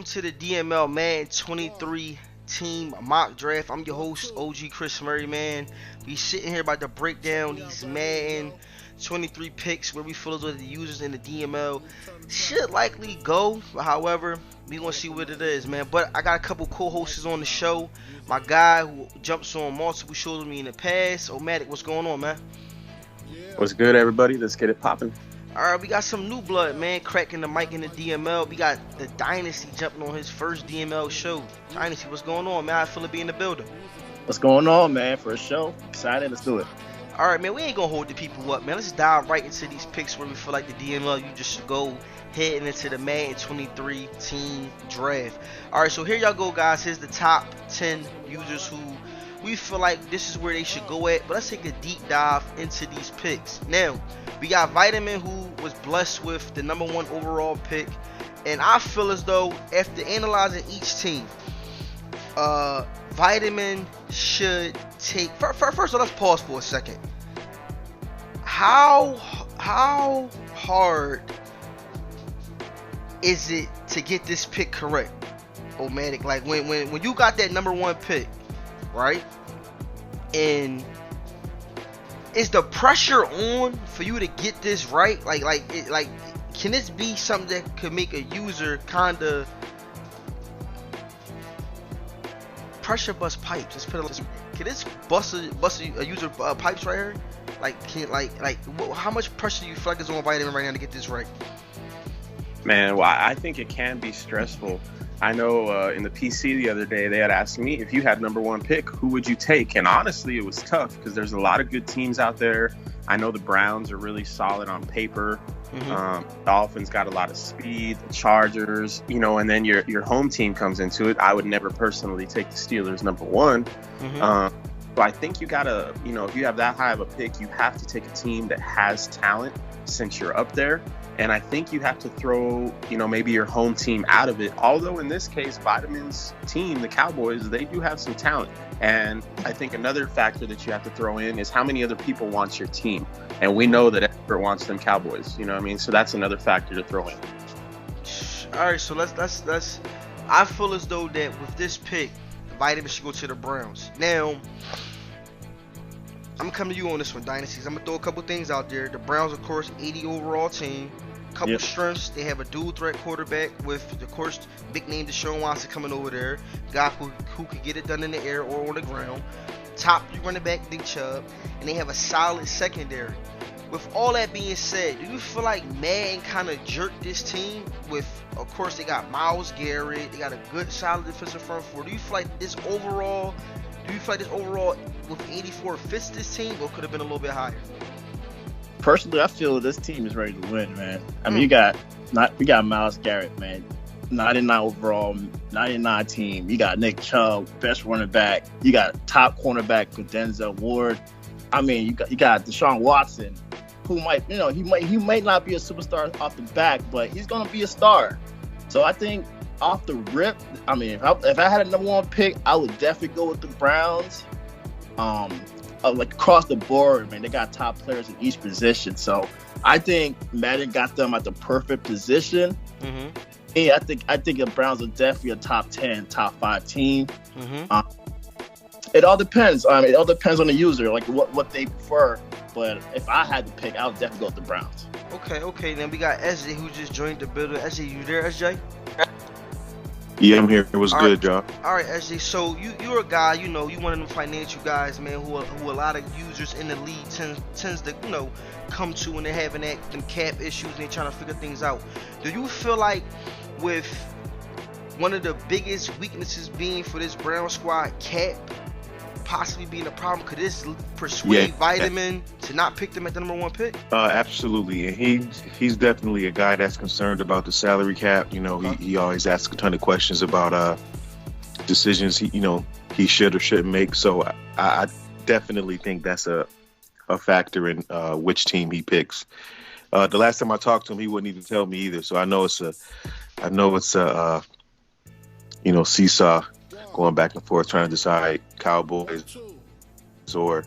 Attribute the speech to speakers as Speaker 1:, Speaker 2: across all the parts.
Speaker 1: to the DML Madden 23 team mock draft. I'm your host, OG Chris Murray, man. We sitting here about to break down these Madden 23 picks where we feel as though the users in the DML should likely go. However, we gonna see what it is, man. But I got a couple co-hosts on the show. My guy who jumps on multiple shows with me in the past, Omatic. What's going on, man?
Speaker 2: What's good, everybody? Let's get it popping.
Speaker 1: Alright, we got some new blood, man, cracking the mic in the DML. We got the Dynasty jumping on his first DML show. Dynasty, what's going on, man? I feel to be in the building.
Speaker 3: What's going on, man? For a show, excited. Let's do it.
Speaker 1: Alright, man, we ain't gonna hold the people up, man. Let's dive right into these picks where we feel like the DML, you just should go heading into the Madden 23 team draft. Alright, so here y'all go, guys. Here's the top 10 users who we feel like this is where they should go at. But let's take a deep dive into these picks. Now, we got Vitamin, who was blessed with the #1 overall pick. And I feel as though after analyzing each team, Vitamin should take... First, let's pause for a second. How hard is it to get this pick correct, Omatic? Like, when you got that #1 pick, right? And is the pressure on for you to get this right? Like, can this be something that could make a user kind of pressure bust pipes? Let's put it. Can this bust a user pipes right here? Like, how much pressure do you feel like is on Vitamin right now to get this right?
Speaker 2: Man, well, I think it can be stressful. I know in the PC the other day, they had asked me, if you had #1 pick, who would you take? And honestly, it was tough because there's a lot of good teams out there. I know the Browns are really solid on paper. Dolphins got a lot of speed, the Chargers, and then your home team comes into it. I would never personally take the Steelers #1. So I think you gotta, if you have that high of a pick, you have to take a team that has talent since you're up there. And I think you have to throw, maybe your home team out of it. Although in this case, Vitamin's team, the Cowboys, they do have some talent. And I think another factor that you have to throw in is how many other people want your team. And we know that Expert wants them Cowboys. You know what I mean? So that's another factor to throw in.
Speaker 1: All right, so let's. I feel as though that with this pick, Vitamin should go to the Browns. Now, I'm coming to you on this one, Dynasties. I'm going to throw a couple things out there. The Browns, of course, 80 overall team. Couple strengths. They have a dual threat quarterback with, of course, big name Deshaun Watson coming over there. Guy who could get it done in the air or on the ground. Top running back, Nick Chubb. And they have a solid secondary. With all that being said, do you feel like Madden kind of jerked this team with, of course, they got Myles Garrett. They got a good, solid defensive front four. Do you feel like this overall with 84 fits this team, or could have been a little bit higher?
Speaker 3: Personally, I feel this team is ready to win, man. I mean, we got Myles Garrett, man. 99 overall, 99 team. You got Nick Chubb, best running back. You got top cornerback with Denzel Ward. I mean, you got Deshaun Watson, who might, he might not be a superstar off the back, but he's gonna be a star. So I think off the rip, I mean, if I had a #1 pick, I would definitely go with the Browns. Like across the board, man, they got top players in each position. So I think Madden got them at the perfect position. Yeah, I think the Browns are definitely a top 10, top 5 team. It all depends. It all depends on the user, like what they prefer. But if I had to pick, I would definitely go with the Browns.
Speaker 1: Okay. Then we got SJ who just joined the building. SJ, you there, SJ?
Speaker 4: Yeah, I'm here. It was good, y'all.
Speaker 1: All right, SJ. So you're a guy, you one of them financial guys, man, who a lot of users in the league tends to, come to when they're having them cap issues and they're trying to figure things out. Do you feel like with one of the biggest weaknesses being for this Brown squad, cap possibly being a problem, could this persuade Vitamin to not pick them at the #1 pick?
Speaker 4: Absolutely, and he's definitely a guy that's concerned about the salary cap. He always asks a ton of questions about decisions he should or shouldn't make. So I definitely think that's a factor in which team he picks. The last time I talked to him, he wouldn't even tell me either. So I know it's a seesaw, going back and forth trying to decide Cowboys or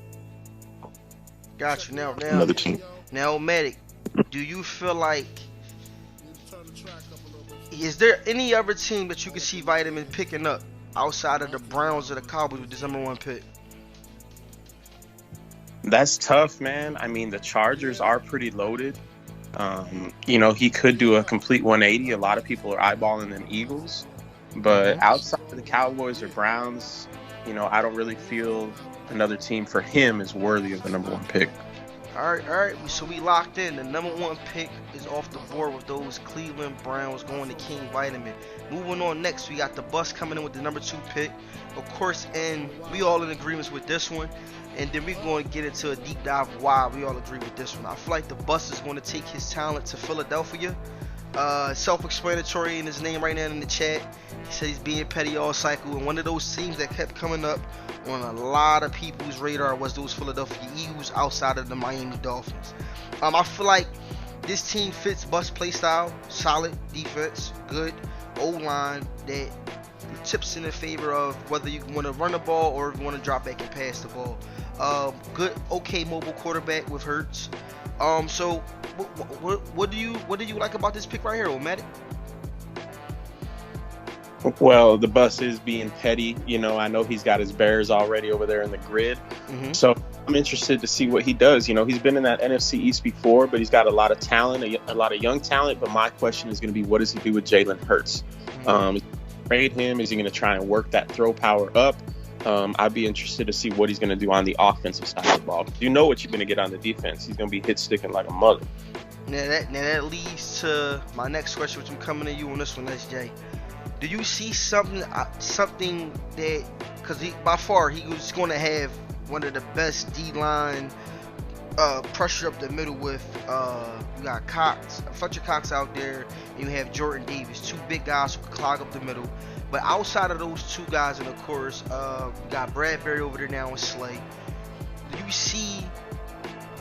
Speaker 1: got you. Now
Speaker 4: another team.
Speaker 1: Now, Medic, do you feel like is there any other team that you can see Vitamin picking up outside of the Browns or the Cowboys with this number 1 pick?
Speaker 2: That's tough, man. I mean, the Chargers are pretty loaded. He could do a complete 180. A lot of people are eyeballing them Eagles. But outside of the Cowboys or Browns, I don't really feel another team for him is worthy of the number 1 pick.
Speaker 1: All right. So we locked in. The number 1 pick is off the board with those Cleveland Browns going to King Vitamin. Moving on next, we got the Bus coming in with the number 2 pick. Of course, and we all in agreement with this one. And then we're going to get into a deep dive of why we all agree with this one. I feel like the Bus is going to take his talent to Philadelphia. Self-explanatory in his name right now in the chat. He said he's being petty all cycle, and one of those teams that kept coming up on a lot of people's radar was those Philadelphia Eagles outside of the Miami Dolphins. I feel like this team fits Bus play style, solid defense, good O-line that tips in the favor of whether you want to run the ball or if you want to drop back and pass the ball. Good, okay mobile quarterback with Hurts. So what do you like about this pick right here, Omatic?
Speaker 2: Well, the Bus is being petty. I know he's got his Bears already over there in the grid. So I'm interested to see what he does. He's been in that NFC East before, but he's got a lot of talent, a lot of young talent. But my question is going to be, what does he do with Jalen Hurts? Trade him? Is he going to try and work that throw power up? I'd be interested to see what he's going to do on the offensive side of the ball. You know what you're going to get on the defense. He's going to be hit sticking like a mother.
Speaker 1: Now that leads to my next question, which I'm coming to you on this one, SJ. Do you see something that, because by far he was going to have one of the best D-line pressure up the middle with, you got Fletcher Cox out there, and you have Jordan Davis, 2 big guys who can clog up the middle. But outside of those 2 guys, and of course, you got Bradbury over there now and Slay. Do you see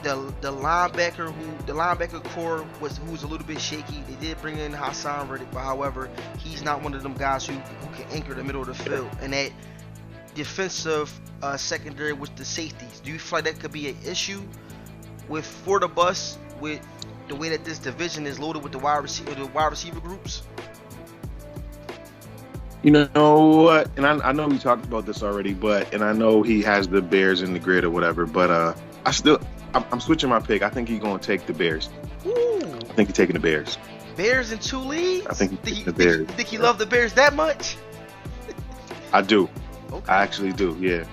Speaker 1: the linebacker core who was a little bit shaky? They did bring in Hassan Reddick, but however, he's not one of them guys who can anchor the middle of the field. And that defensive secondary with the safeties, do you feel like that could be an issue for the Bus with the way that this division is loaded with the wide receiver groups?
Speaker 4: You know what? And I know we talked about this already, and I know he has the Bears in the grid or whatever, but I'm switching my pick. I think he's going to take the Bears.
Speaker 1: Ooh.
Speaker 4: I think he's taking the Bears.
Speaker 1: Bears in 2 leagues?
Speaker 4: I think he's taking the Bears.
Speaker 1: Think you love the Bears that much?
Speaker 4: I do.
Speaker 1: Okay.
Speaker 4: I actually do, yeah.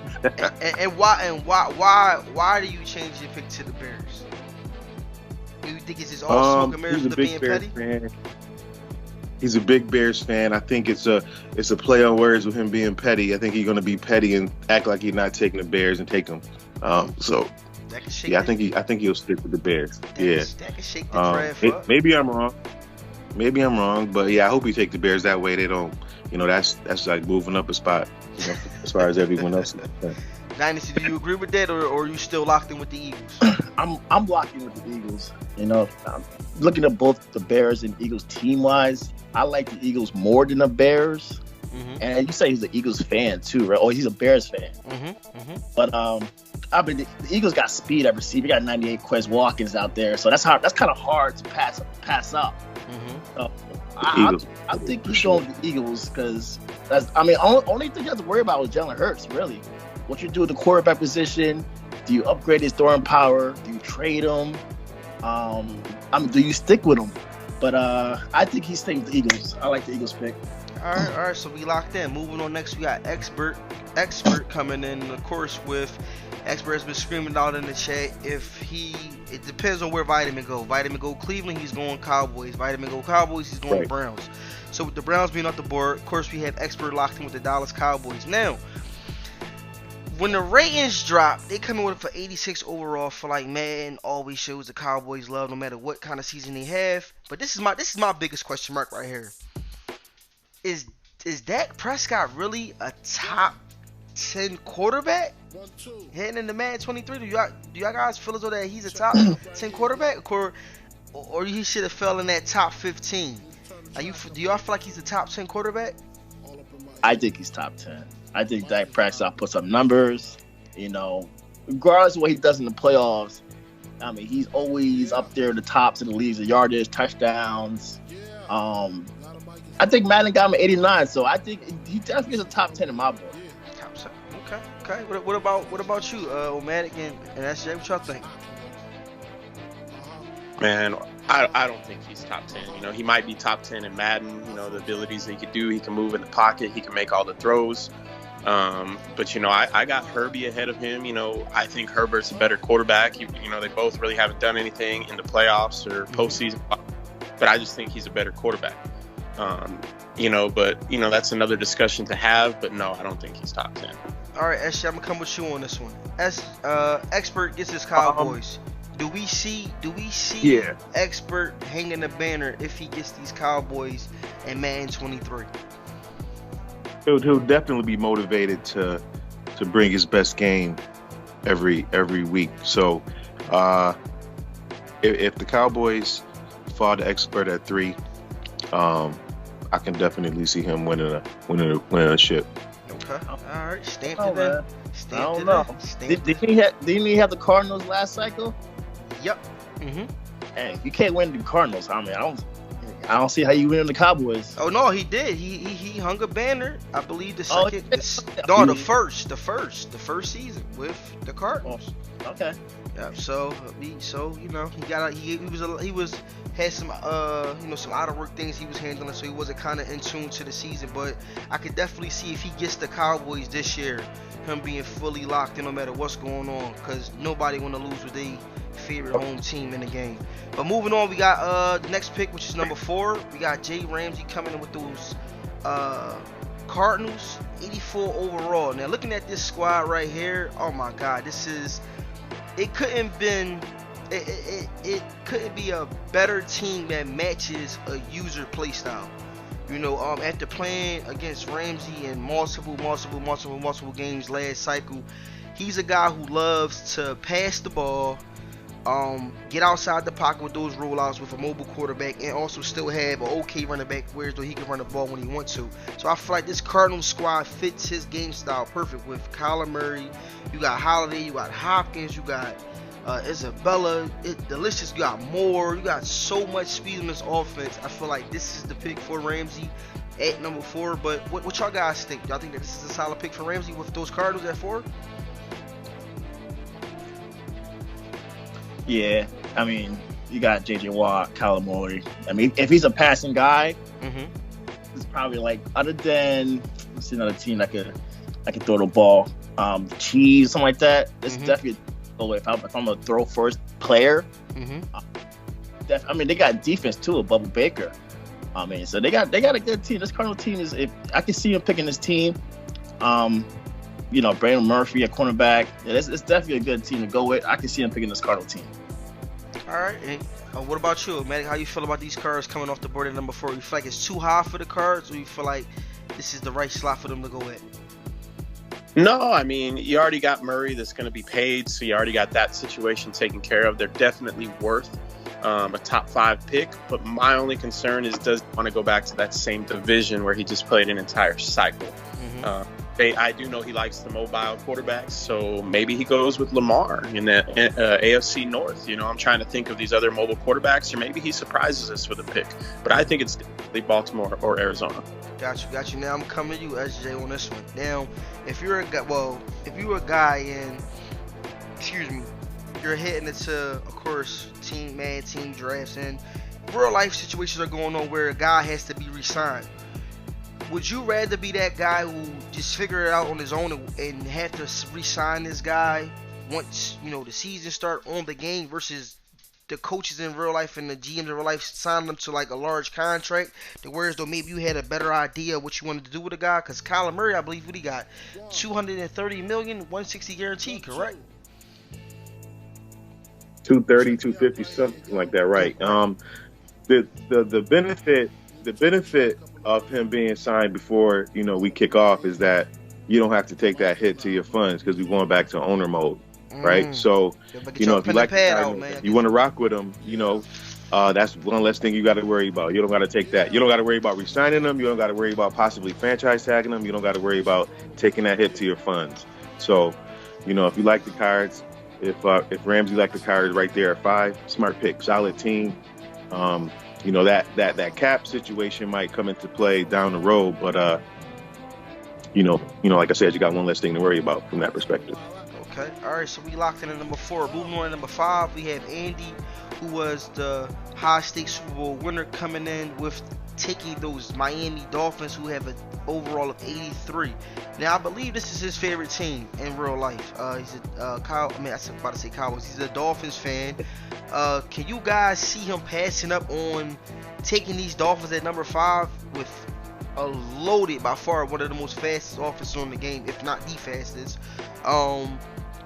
Speaker 1: and why do you change your pick to the Bears? Do you think it's just all smoke and mirrors for being petty?
Speaker 4: Fan. He's a big Bears fan. I think it's a play on words with him being petty. I think he's going to be petty and act like he's not taking the Bears and take them. So yeah, I think he'll stick with the Bears. That
Speaker 1: can shake the draft up.
Speaker 4: Maybe I'm wrong, but yeah, I hope he take the Bears that way. They don't, that's like moving up a spot, as far as everyone else is.
Speaker 1: Dynasty, do you agree with that, or are you still locked in with the Eagles?
Speaker 3: I'm locked in with the Eagles. Looking at both the Bears and Eagles team wise, I like the Eagles more than the Bears. And you say he's an Eagles fan too, right? Oh, he's a Bears fan. But the Eagles got speed at receiver. You got 98 Quez Watkins out there, so that's kind of hard to pass up. So I think he's going with the Eagles because only thing you have to worry about is Jalen Hurts. Really, what you do with the quarterback position? Do you upgrade his throwing power? Do you trade him? Do you stick with him? But I think he's staying with the Eagles. I like the Eagles pick.
Speaker 1: All right. So we locked in. Moving on next, we got Expert coming in. Of course, with Expert has been screaming out in the chat. It depends on where Vitamin go. Vitamin go Cleveland, he's going Cowboys. Vitamin go Cowboys, he's going Browns. So with the Browns being off the board, of course we have Expert locked in with the Dallas Cowboys. Now, when the ratings drop, they come in with it for 86 overall. For like Madden always shows the Cowboys love no matter what kind of season they have. But this is my biggest question mark right here. Is Dak Prescott really a top 10 quarterback heading into Madden 23? Do y'all guys feel as though that he's a top 10 quarterback, or he should have fell in that top 15? Do y'all feel like he's a top 10 quarterback?
Speaker 3: I think he's top 10. I think Dak Prescott puts up numbers, regardless of what he does in the playoffs. He's always up there in the tops in the leagues of yardage, touchdowns. I think Madden got him at 89, so I think he definitely is a top 10 in my book.
Speaker 1: Top 7. Okay. What about you, Omatic and SJ? What y'all think?
Speaker 2: Man, I don't think he's top 10. You know, he might be top 10 in Madden. You know, the abilities that he could do. He can move in the pocket. He can make all the throws. But, you know, I got Herbie ahead of him. You know, I think Herbert's a better quarterback. You know, they both really haven't done anything in the playoffs or postseason. But I just think he's a better quarterback. You know, but, you know, that's another discussion to have. But, no, I don't think he's top 10.
Speaker 1: All right, SJ, I'm going to come with you on this one. Expert gets his Cowboys. Do we see Expert hanging the banner if he gets these Cowboys in Madden 23?
Speaker 4: He'll definitely be motivated to bring his best game every week. So if the Cowboys fall to Expert at 3, I can definitely see him winning a ship.
Speaker 1: Okay. All right. Stamp it in.
Speaker 3: I don't know. Didn't he have the Cardinals last cycle?
Speaker 1: Yep. Mm-hmm.
Speaker 3: Hey, you can't win the Cardinals. I mean, I don't see how you win the Cowboys.
Speaker 1: Oh no, he did. He hung a banner. I believe the second. The first season with the Cardinals.
Speaker 3: Oh, okay.
Speaker 1: Yeah. So you know he had some some out of work things he was handling, so he wasn't kind of in tune to the season. But I could definitely see if he gets the Cowboys this year, him being fully locked in no matter what's going on, because nobody want to lose with their favorite home team in the game. But moving on, we got the next pick, which is number 4. We got Jay Ramsey coming in with those Cardinals, 84 overall. Now looking at this squad right here, oh my God, it couldn't be a better team that matches a user play style. You know, after playing against Ramsey in multiple games last cycle, he's a guy who loves to pass the ball, get outside the pocket with those rollouts with a mobile quarterback, and also still have an okay running back where he can run the ball when he wants to. So I feel like this Cardinals squad fits his game style perfect with Kyler Murray. You got Holiday, you got Hopkins, you got Isabella, the list just got more. You got so much speed in this offense. I feel like this is the pick for Ramsey at number 4. But what y'all guys think? Y'all think that this is a solid pick for Ramsey with those Cardinals at 4?
Speaker 3: Yeah, I mean, you got J.J. Watt, Kyler Murray. I mean, if he's a passing guy, it's probably like, other than, let's see another team that could throw the ball, Chiefs, something like that. It's definitely. If I'm a throw first player, I mean, they got defense too, with Bubba Baker. I mean, so they got a good team. This Cardinal team is. If I can see him picking this team, you know, Brandon Murphy at cornerback. Yeah, it's definitely a good team to go with. I can see him picking this Cardinal team.
Speaker 1: All right. And, what about you, Matt? How you feel about these cards coming off the board at number 4? You feel like it's too high for the Cards, or you feel like this is the right slot for them to go at?
Speaker 2: No, I mean, you already got Murray that's going to be paid, so you already got that situation taken care of. They're definitely worth a top 5 pick, but my only concern is, does he want to go back to that same division where he just played an entire cycle? I do know he likes the mobile quarterbacks, so maybe he goes with Lamar in the AFC North. You know, I'm trying to think of these other mobile quarterbacks, or maybe he surprises us with a pick. But I think it's definitely Baltimore or Arizona. Got you. Now I'm coming to you, SJ, on this one. Now,
Speaker 1: if you're a guy and you're heading into, of course, team drafts, and real life situations are going on where a guy has to be re-signed. Would you rather be that guy who just figure it out on his own and have to re-sign this guy once, you know, the season start on the game, versus the coaches in real life and the GMs in real life signing them to like a large contract, to whereas though maybe you had a better idea of what you wanted to do with a guy? Because Kyler Murray, I believe, what he got, $230 million, 160 guaranteed, correct?
Speaker 4: 230, 250, something like that, right? The benefit of him being signed before, you know, we kick off is that you don't have to take that hit to your funds, because we're going back to owner mode, right? So, you know, if you like the guy, you want to rock with him, you know, that's one less thing you got to worry about. You don't got to take that. You don't got to worry about re-signing them. You don't got to worry about possibly franchise tagging them. You don't got to worry about taking that hit to your funds. So, you know, if you like the Cards, if Ramsey like the Cards right there at 5, smart pick, solid team. you know, that cap situation might come into play down the road, but you know, like I said, you got one less thing to worry about from that perspective.
Speaker 1: Okay. All right. So we locked in at number 4. Moving on to number 5, we have Andy, who was the high stakes Super Bowl winner, coming in with taking those Miami Dolphins, who have an overall of 83. Now I believe this is his favorite team in real life. He's a I was about to say Cowboys. He's a Dolphins fan. Can you guys see him passing up on taking these Dolphins at number 5 with a loaded, by far one of the most fastest offenses on the game, if not the fastest?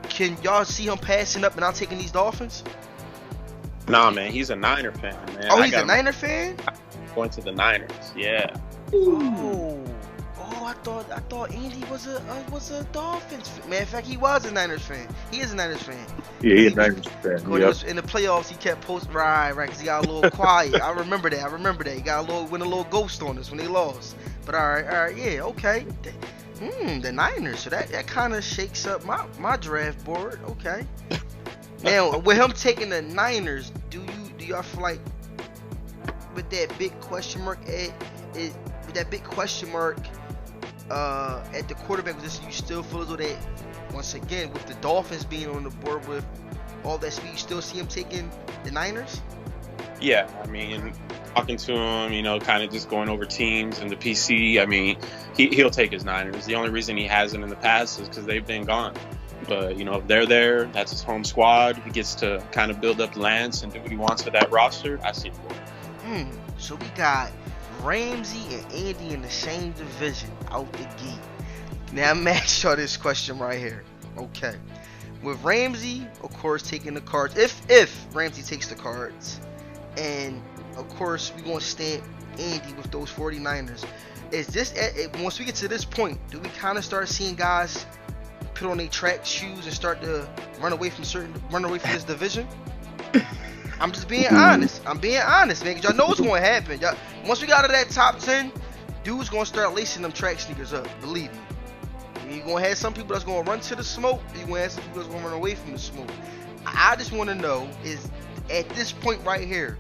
Speaker 1: Can y'all see him passing up and not taking these Dolphins?
Speaker 2: Nah, man, he's a Niner fan, man.
Speaker 1: Oh, he's a Niner fan?
Speaker 2: Going to the Niners, yeah.
Speaker 1: Oh, I thought Andy was a Dolphins fan. Man, in fact, he was a Niners fan. He is a Niners fan.
Speaker 4: Yeah, he's a Niners fan. Yep.
Speaker 1: In the playoffs, he kept posting, right, because he got a little quiet. I remember that. He got went a little ghost on us when they lost. But all right, yeah, okay. The Niners. So that kind of shakes up my draft board. Okay. Now, with him taking the Niners, do y'all feel like with that big question mark at the quarterback position, you still feel as though that, once again, with the Dolphins being on the board with all that speed, you still see him taking the Niners?
Speaker 2: Yeah, I mean, talking to him, you know, kind of just going over teams and the PC, I mean, he'll take his Niners. The only reason he hasn't in the past is because they've been gone. But, you know, if they're there, that's his home squad. He gets to kind of build up Lance and do what he wants with that roster. I see it for him.
Speaker 1: So we got Ramsey and Andy in the same division out the gate. Now, I'm ask y'all this question right here. Okay. With Ramsey, of course, taking the Cards. If Ramsey takes the Cards, and, of course, we're going to stamp Andy with those 49ers. Is this, once we get to this point, do we kind of start seeing guys put on their track shoes and start to run away from this division? I'm just being honest. I'm being honest, man, because y'all know what's going to happen. Y'all, once we got to that top 10, dudes going to start lacing them track sneakers up. Believe me. You're going to have some people that's going to run to the smoke. You're going to have some people that's going to run away from the smoke. I just want to know is at this point right here,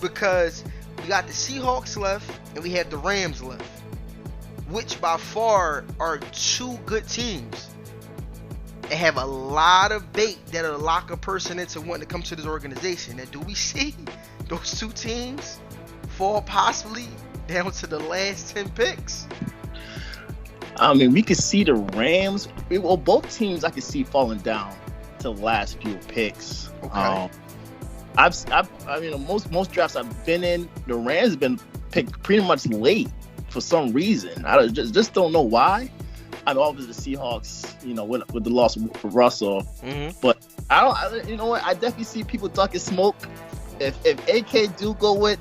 Speaker 1: because we got the Seahawks left and we have the Rams left, which by far are two good teams and have a lot of bait that'll lock a person into wanting to come to this organization. And do we see those two teams fall possibly down to the last 10 picks?
Speaker 3: I mean, we could see the Rams. Well, both teams I could see falling down to the last few picks.
Speaker 1: Okay.
Speaker 3: I mean, most drafts I've been in, the Rams have been picked pretty much late for some reason. I just don't know why. I mean, obviously the Seahawks, you know, with the loss of Russell, but you know what? I definitely see people ducking smoke. If AK do go with,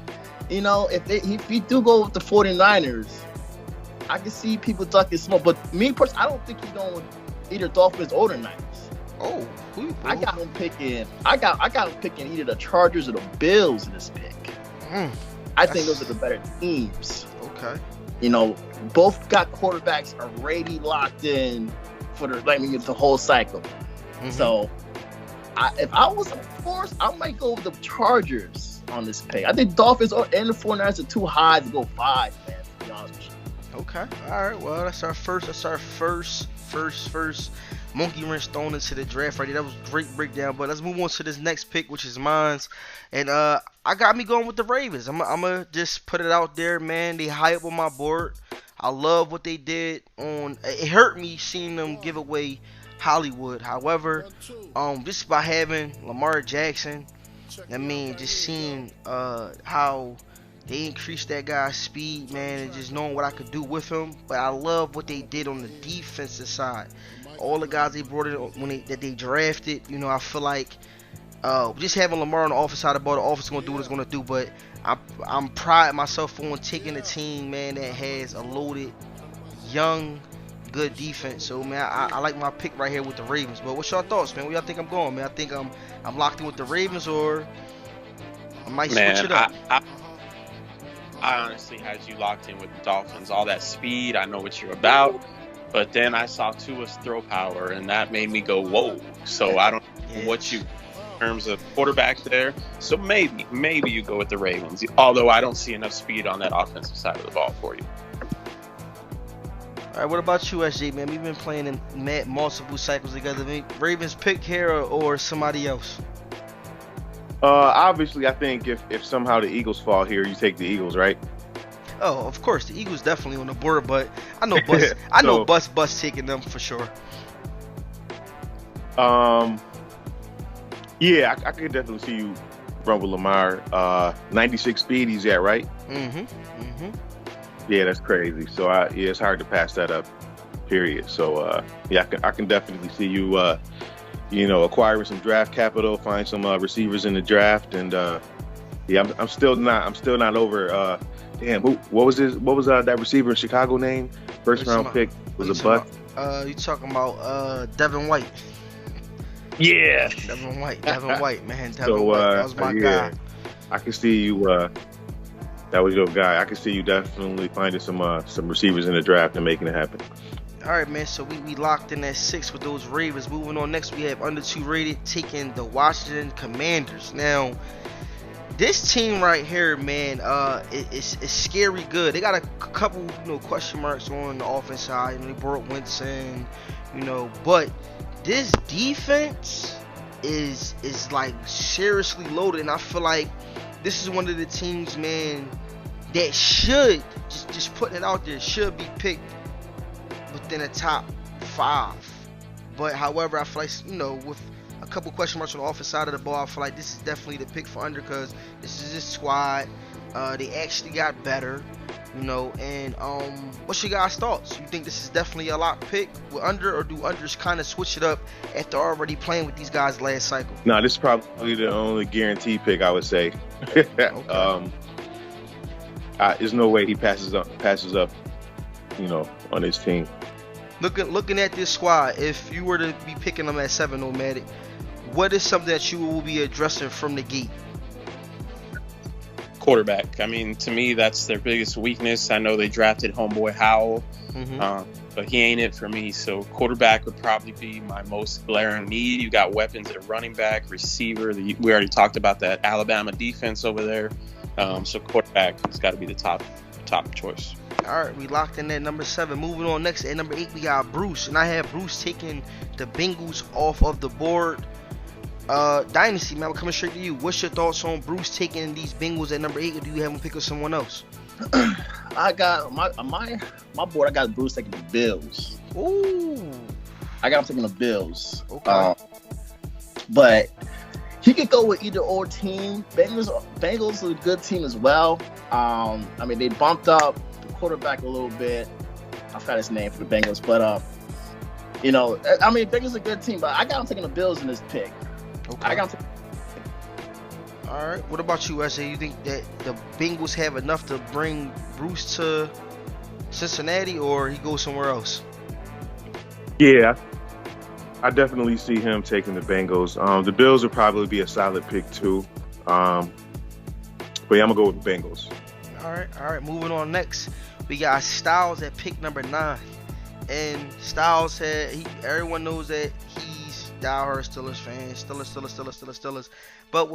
Speaker 3: you know, if he do go with the 49ers, I can see people ducking smoke. But me personally, I don't think he's going with either Dolphins or the Niners.
Speaker 1: Oh,
Speaker 3: I got him picking. I got him picking either the Chargers or the Bills in this pick. I think those are the better teams.
Speaker 1: Okay.
Speaker 3: You know, both got quarterbacks already locked in for the whole cycle. So, if I was forced, I might go with the Chargers on this pick. I think Dolphins and the 49ers are too high to go 5, man, to be honest with you.
Speaker 1: Okay. All right. Well, that's our first monkey wrench thrown into the draft right there. That was a great breakdown. But let's move on to this next pick, which is mine. And I got me going with the Ravens. I'm gonna just put it out there, man. They high up on my board. I love what they did on. It hurt me seeing them give away Hollywood. However, just by having Lamar Jackson, I mean, just seeing how they increased that guy's speed, man, and just knowing what I could do with him. But I love what they did on the defensive side. All the guys they brought in that they drafted, you know, I feel like just having Lamar on the offensive side of the ball, the offense is going to do what it's going to do. But I'm priding myself on taking a team, man, that has a loaded, young, good defense. So, man, I like my pick right here with the Ravens. But what's your thoughts, man? Where y'all think I'm going, man? I think I'm locked in with the Ravens, or I might switch it up.
Speaker 2: I honestly had you locked in with the Dolphins. All that speed, I know what you're about. But then I saw Tua's throw power, and that made me go, whoa. So I don't know what you terms of quarterback there. So maybe you go with the Ravens, although I don't see enough speed on that offensive side of the ball for you.
Speaker 1: All right, what about you, SJ, man? We've been playing in multiple cycles together. Ravens pick here or somebody else?
Speaker 4: Obviously, I think if somehow the Eagles fall here, you take the Eagles, right?
Speaker 1: Oh, of course, the Eagles definitely on the board, but I know Bus taking them for sure.
Speaker 4: Yeah, I could definitely see you rumble Lamar. 96 speed he's at, right? Yeah, that's crazy. So it's hard to pass that up. Period. So yeah, I can definitely see you acquiring some draft capital, find some receivers in the draft, and yeah, I'm still not over. What was that receiver in Chicago name? First round pick was a bust.
Speaker 1: You talking about Devin White?
Speaker 4: Yeah,
Speaker 1: Devin White, man. Devin White, that was my guy.
Speaker 4: I can see you. That was your guy. I can see you definitely finding some receivers in the draft and making it happen.
Speaker 1: All right, man. So we locked in at 6 with those Ravens. Moving on, next we have under 2 rated, taking the Washington Commanders. Now, this team right here, man, it's scary good. They got a couple, question marks on the offense side. They brought Wentz in, but this defense is like seriously loaded, and I feel like this is one of the teams, man, that should just putting it out there should be picked within the top 5. But however, I feel like with a couple question marks on the offense side of the ball, I feel like this is definitely the pick for under because this is his squad. They actually got better, and what's your guys' thoughts? You think this is definitely a lock pick with under, or do unders kind of switch it up after already playing with these guys last cycle?
Speaker 4: No, this is probably the only guaranteed pick, I would say. Okay. There's no way he passes up, on his team.
Speaker 1: Looking at this squad, if you were to be picking them at 7, Nomadic, what is something that you will be addressing from the gate?
Speaker 2: Quarterback. I mean, to me, that's their biggest weakness. I know they drafted homeboy Howell, but he ain't it for me. So quarterback would probably be my most glaring need. You got weapons at running back, receiver. We already talked about that Alabama defense over there. So quarterback has got to be the top choice.
Speaker 1: All right, we locked in at number 7. Moving on next, at number 8, we got Bruce, and I have Bruce taking the Bengals off of the board. Dynasty, man, we're coming straight to you. What's your thoughts on Bruce taking these Bengals at number 8, or do you have him pick up someone else?
Speaker 3: I got my board. I got Bruce taking the Bills.
Speaker 1: Ooh,
Speaker 3: I got him taking the Bills.
Speaker 1: Okay,
Speaker 3: but he could go with either or team. Bengals are a good team as well. I mean, they bumped up the quarterback a little bit. I forgot his name for the Bengals, but Bengals are a good team. But I got him taking the Bills in this pick.
Speaker 1: Okay.
Speaker 3: I got him.
Speaker 1: All right. What about you, SA? You think that the Bengals have enough to bring Bruce to Cincinnati, or he goes somewhere else?
Speaker 4: Yeah, I definitely see him taking the Bengals. The Bills would probably be a solid pick too. But yeah, I'm gonna go with the Bengals.
Speaker 1: All right. Moving on next, we got Styles at pick number 9, and Styles everyone knows that he's diehard Steelers fan, Steelers. But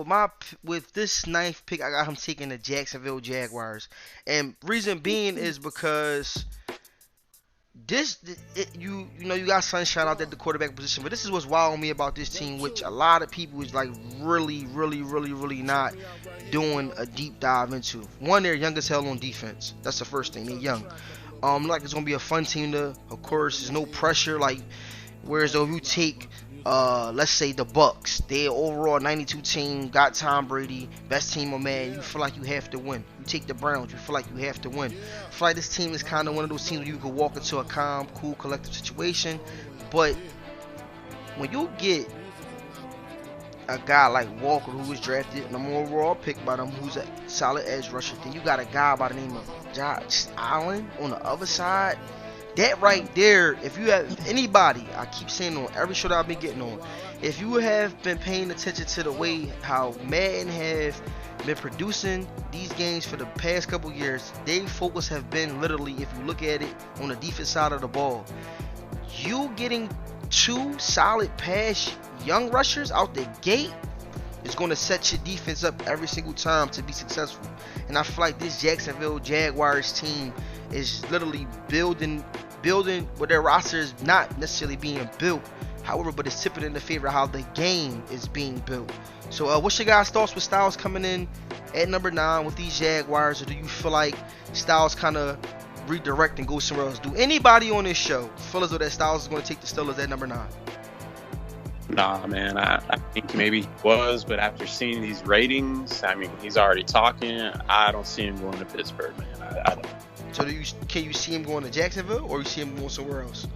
Speaker 1: with this 9th pick, I got him taking the Jacksonville Jaguars, and reason being is because you got Sunshine out at the quarterback position, but this is what's wilding me about this team, which a lot of people is like really not doing a deep dive into. One, they're young as hell on defense. That's the first thing. They're young. Like it's gonna be a fun team of course, there's no pressure. Like, whereas though if you take let's say the Bucks, their overall 92 team, got Tom Brady, best team on man, you feel like you have to win. You take the Browns, you feel like you have to win. I feel like this team is kind of one of those teams where you could walk into a calm, cool, collective situation. But when you get a guy like Walker, who was drafted number 1 overall pick by them, who's a solid edge rusher, then you got a guy by the name of Josh Allen on the other side. That right there, if you have anybody, I keep saying on every show that I've been getting on, if you have been paying attention to the way how Madden have been producing these games for the past couple years, their focus have been literally, if you look at it on the defense side of the ball, you getting 2 solid pass young rushers out the gate is going to set your defense up every single time to be successful. And I feel like this Jacksonville Jaguars team is literally building where their roster is not necessarily being built. However, but it's tipping in the favor of how the game is being built. So what's your guys' thoughts with Styles coming in at number 9 with these Jaguars? Or do you feel like Styles kind of redirect and go somewhere else? Do anybody on this show feel as though that Styles is going to take the Steelers at number 9?
Speaker 2: Nah, man. I think maybe he was, but after seeing these ratings, I mean, he's already talking. I don't see him going to Pittsburgh, man. I don't.
Speaker 1: So can you see him going to Jacksonville, or you see him going somewhere else?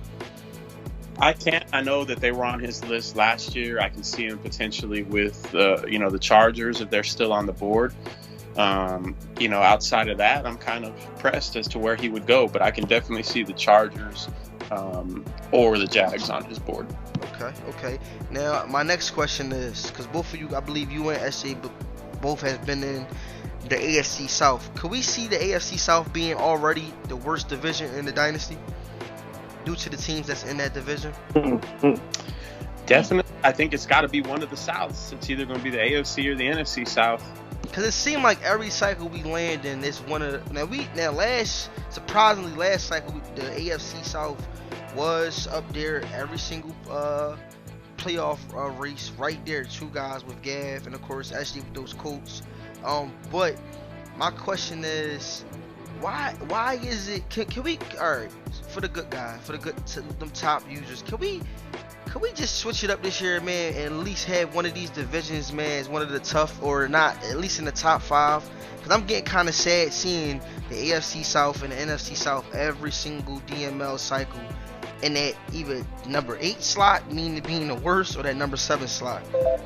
Speaker 2: I can't. I know that they were on his list last year. I can see him potentially with the Chargers if they're still on the board. Outside of that, I'm kind of pressed as to where he would go, but I can definitely see the Chargers or the Jags on his board.
Speaker 1: Okay. Now, my next question is, because both of you, I believe you and SJ both have been in the AFC South. Could we see the AFC South being already the worst division in the Dynasty due to the teams that's in that division?
Speaker 2: Definitely. I think it's got to be one of the Souths. It's either going to be the AFC or the NFC South.
Speaker 1: Because it seemed like every cycle we land in is one of the... surprisingly, last cycle, the AFC South was up there every single playoff race right there. 2 guys with Gav and, of course, Ashley with those Colts. But my question is, why is it... Can we... All right, for the good guy, for the good... them top users, can we just switch it up this year, man, and at least have one of these divisions, man, as one of the tough, or not, at least in the top 5? Because I'm getting kind of sad seeing the AFC South and the NFC South every single DML cycle in that either number 8 slot, meaning being the worst, or that number 7 slot.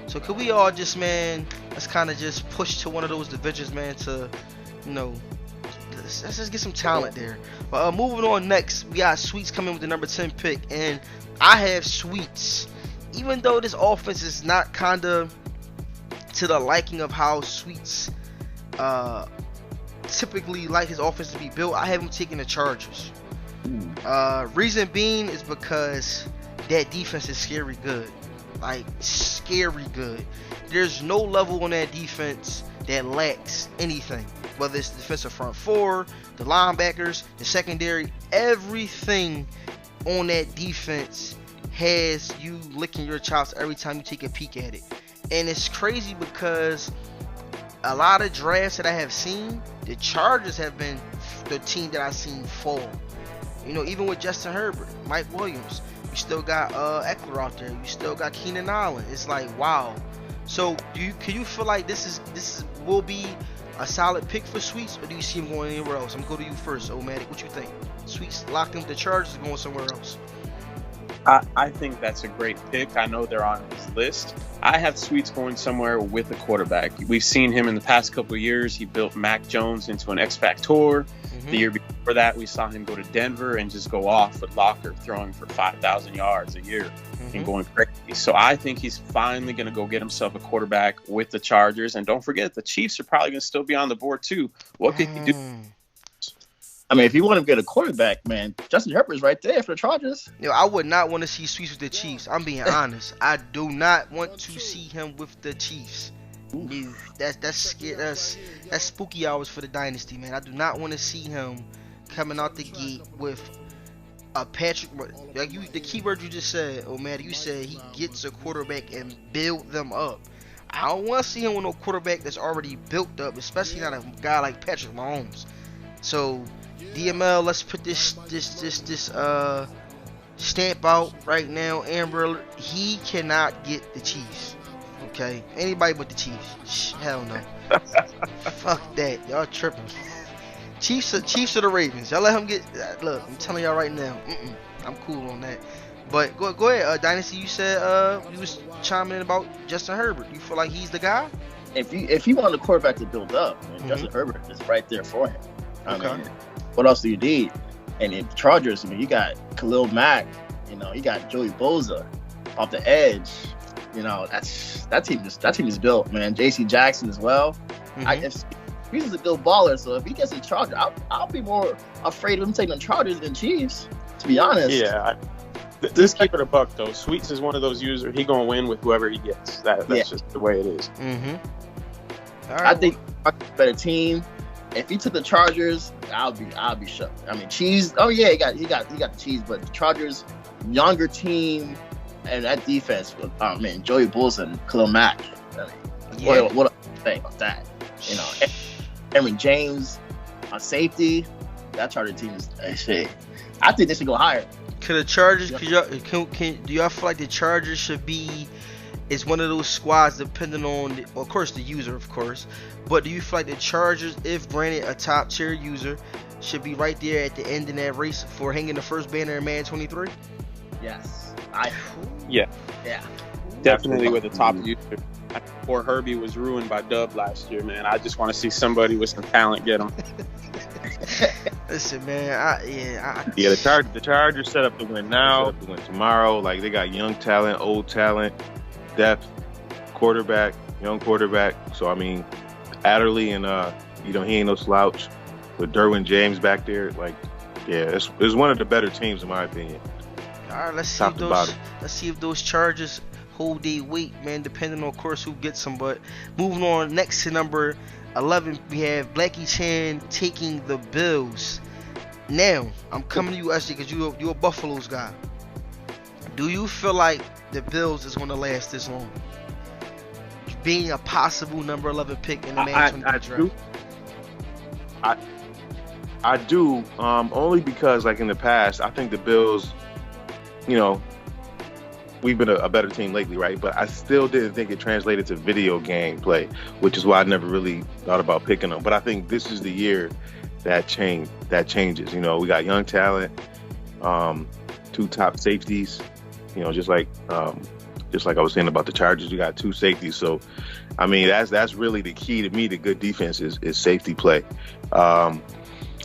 Speaker 1: So could we all just, man, let's kind of just push to one of those divisions, man, to, let's just get some talent there. But moving on next, we got Sweets coming with the number 10 pick, and I have Sweets. Even though this offense is not kind of to the liking of how Sweets typically like his offense to be built, I have him taking the Chargers. Reason being is because that defense is scary good. Like, scary good. There's no level on that defense that lacks anything. Whether it's the defensive front 4, the linebackers, the secondary, everything on that defense has you licking your chops every time you take a peek at it. And it's crazy because a lot of drafts that I have seen, the Chargers have been the team that I've seen fall. Even with Justin Herbert, Mike Williams, you still got Eckler out there, you still got Keenan Allen. It's like, wow. So can you feel like this will be a solid pick for Sweets, or do you see him going anywhere else? I'm going to go to you first, Omatic. What you think? Sweets locked in with the Chargers or going somewhere else?
Speaker 2: I think that's a great pick. I know they're on his list. I have Sweets going somewhere with a quarterback. We've seen him in the past couple of years. He built Mac Jones into an X-Factor. The year before that, we saw him go to Denver and just go off with Locker, throwing for 5,000 yards a year and going crazy. So I think he's finally going to go get himself a quarterback with the Chargers. And don't forget, the Chiefs are probably going to still be on the board too. What could he do?
Speaker 3: I mean, if you want to get a quarterback, man, Justin Herbert's right there for the Chargers.
Speaker 1: I would not want to see Sweets with the Chiefs. I'm being honest. I do not want to see him with the Chiefs. That's scary. That's spooky hours for the Dynasty, man. I do not want to see him coming out the gate with a Patrick. Like the key word you just said, Matt, you said he gets a quarterback and build them up. I don't want to see him with no quarterback that's already built up, especially not a guy like Patrick Mahomes. So DML, let's put this stamp out right now. Amber, he cannot get the Chiefs. Okay, anybody but the Chiefs. Hell no. Fuck that. Y'all tripping. Chiefs or the Ravens. Y'all let him get. Look, I'm telling y'all right now. I'm cool on that. But go ahead, Dynasty. You said you was chiming in about Justin Herbert. You feel like he's the guy?
Speaker 3: If you want a quarterback to build up, man, Justin Herbert is right there for him. I mean, what else do you need? And in the Chargers, I mean, you got Khalil Mack. You got Joey Bosa off the edge. That team is built, man. J.C. Jackson as well. He's a good baller, so if he gets a Charger, I'll be more afraid of him taking the Chargers than Chiefs, to be honest.
Speaker 2: Yeah, Just keep it a buck, though. Sweets is one of those users. He gonna win with whoever he gets. That's just the way it is.
Speaker 1: Mm-hmm. All right,
Speaker 3: I think better team. If he took the Chargers, I'll be shook. I mean, Cheese. Oh yeah, he got the Cheese, but the Chargers, younger team, and that defense. Oh man, Joey Bulls and Khalil Mack. I mean, what a thing about that? You know, Aaron James on safety. That Charger team is shit. I think they should go higher.
Speaker 1: Could the Chargers? Do y'all feel like the Chargers should be? It's one of those squads depending on, of course, the user, of course. But do you feel like the Chargers, if granted a top tier user, should be right there at the end in that race for hanging the first banner in Madden 23?
Speaker 3: Yes.
Speaker 2: Yeah. Definitely with a top user. Poor Herbie was ruined by Dub last year, man. I just want to see somebody with some talent get him.
Speaker 1: Listen, man.
Speaker 4: The Chargers set up to win now, to win tomorrow. Like, they got young talent, old talent, depth, quarterback, young quarterback. So I mean, Adderley and he ain't no slouch. With Derwin James back there, like, yeah, it's one of the better teams in my opinion.
Speaker 1: All right, let's see if those Chargers hold their weight, man. Depending on, of course, who gets them. But moving on, next to number 11, we have Blackie Chan taking the Bills. Now, I'm coming to you, SJ, because you're a Buffaloes guy. Do you feel like the Bills is going to last this long? Being a possible number 11 pick in the Madden draft.
Speaker 4: I do, only because, like, in the past, I think the Bills, you know, we've been a better team lately, right? But I still didn't think it translated to video game play, which is why I never really thought about picking them. But I think this is the year that changes. You know, we got young talent, 2 top safeties. You know, just like I was saying about the Chargers, we got 2 safeties. So, I mean, that's really the key to me to good defense is safety play.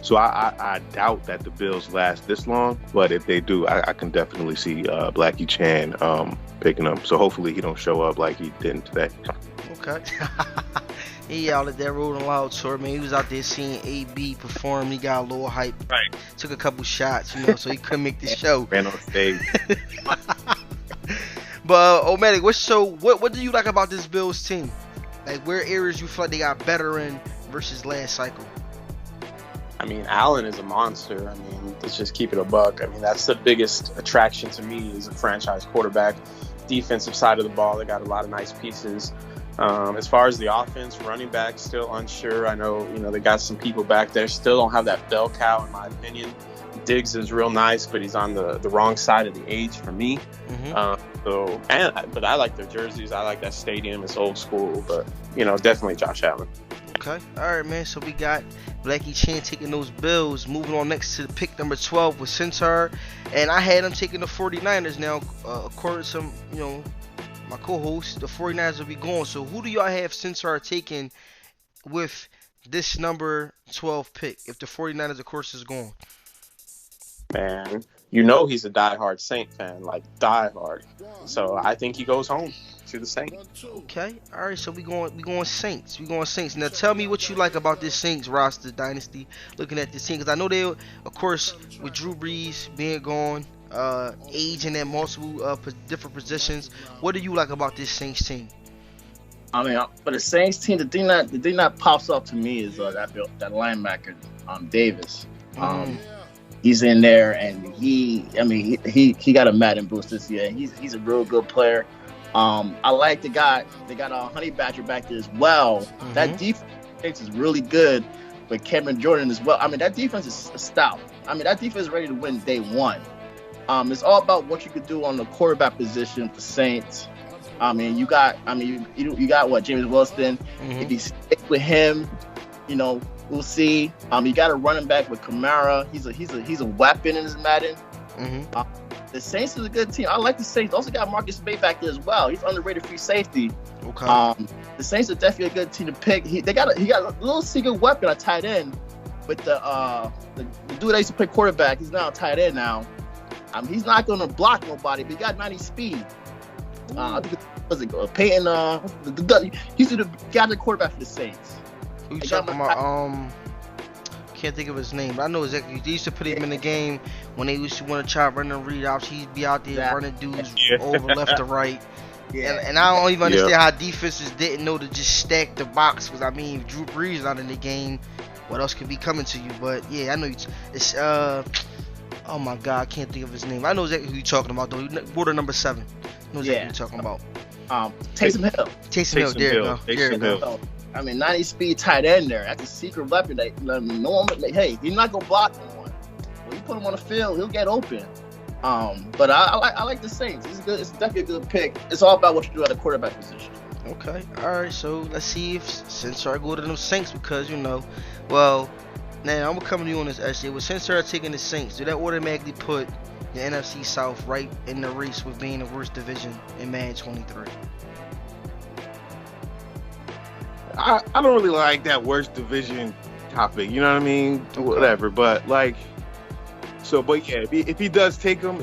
Speaker 4: So I doubt that the Bills last this long, but if they do, I can definitely see Blackie Chan picking them. So hopefully he don't show up like he didn't today.
Speaker 1: Okay. He out at that Rolling Loud tour, man. He was out there seeing AB perform. He got a little hype.
Speaker 4: Right.
Speaker 1: Took a couple shots, you know, so he couldn't make the show.
Speaker 4: Ran on stage.
Speaker 1: But Omatic, what do you like about this Bills team? Like, where areas you feel like they got better in versus last cycle?
Speaker 2: I mean, Allen is a monster. I mean, let's just keep it a buck. I mean, that's the biggest attraction to me is a franchise quarterback. Defensive side of the ball, they got a lot of nice pieces. As far as the offense, running back, still unsure. I know, they got some people back there. Still don't have that bell cow, in my opinion. Diggs is real nice, but he's on the wrong side of the age for me. Mm-hmm. But I like their jerseys. I like that stadium. It's old school, but, definitely Josh Allen.
Speaker 1: Okay. All right, man. So we got Blackie Chan taking those Bills. Moving on next to pick number 12 with Centaur. And I had him taking the 49ers. Now, according to some, my co-host, the 49ers will be gone. So who do y'all have Centaur taking with this number 12 pick if the 49ers, of course, is gone?
Speaker 2: Man, he's a diehard Saint fan, like diehard. So I think he goes home to the Saints.
Speaker 1: Okay, all right. So we going Saints. We going Saints. Now tell me what you like about this Saints roster, Dynasty. Looking at this team, because I know they, of course, with Drew Brees being gone, age and at multiple different positions. What do you like about this Saints team?
Speaker 3: I mean, for the Saints team, the thing that pops up to me is that linebacker, Davis. He's in there, and he got a Madden boost this year. He's a real good player. I like the guy. They got a Honey Badger back there as well. Mm-hmm. That defense is really good, but Cameron Jordan as well. I mean, that defense is stout. I mean, that defense is ready to win day one. It's all about what you could do on the quarterback position for Saints. I mean, you got what, James Wilson. Mm-hmm. If you stick with him, we'll see. You got a running back with Kamara. He's a weapon in his Madden. Mm-hmm. The Saints is a good team. I like the Saints. Also got Marcus Bay back there as well. He's underrated free safety.
Speaker 1: Okay.
Speaker 3: The Saints are definitely a good team to pick. He got a little secret weapon, a tight end, with the dude that used to play quarterback. He's now a tight end now. He's not going to block nobody, but he got 90 speed. I think Peyton. He's the guy, the quarterback for the Saints.
Speaker 1: Who you talking about? can't think of his name. But I know exactly. They used to put him in the game when they used to want to try running readouts. He'd be out there running dudes over left to right. Yeah. And I don't even understand how defenses didn't know to just stack the box. Because, I mean, if Drew Brees is not in the game, what else could be coming to you? But, yeah, I know it's, oh, my God, I can't think of his name. I know exactly who you're talking about, though. Border number 7. I know exactly who you're talking about.
Speaker 3: Taysom Hill.
Speaker 1: Taysom Hill, there you go.
Speaker 3: I mean, 90 speed tight end there. That's a secret weapon. Hey, he's not going to block anyone. When you put him on the field, he'll get open. But I like the Saints. It's good. It's definitely a good pick. It's all about what you do at the quarterback position.
Speaker 1: Okay. All right. So let's see if Sensor go to them Saints because well, now I'm gonna come to you on this SJ. With Sensor taking the Saints, do that automatically put the NFC South right in the race with being the worst division in Madden 23?
Speaker 4: I don't really like that worst division topic. You know what I mean? Okay. Whatever. But like. So, but yeah, if he does take them,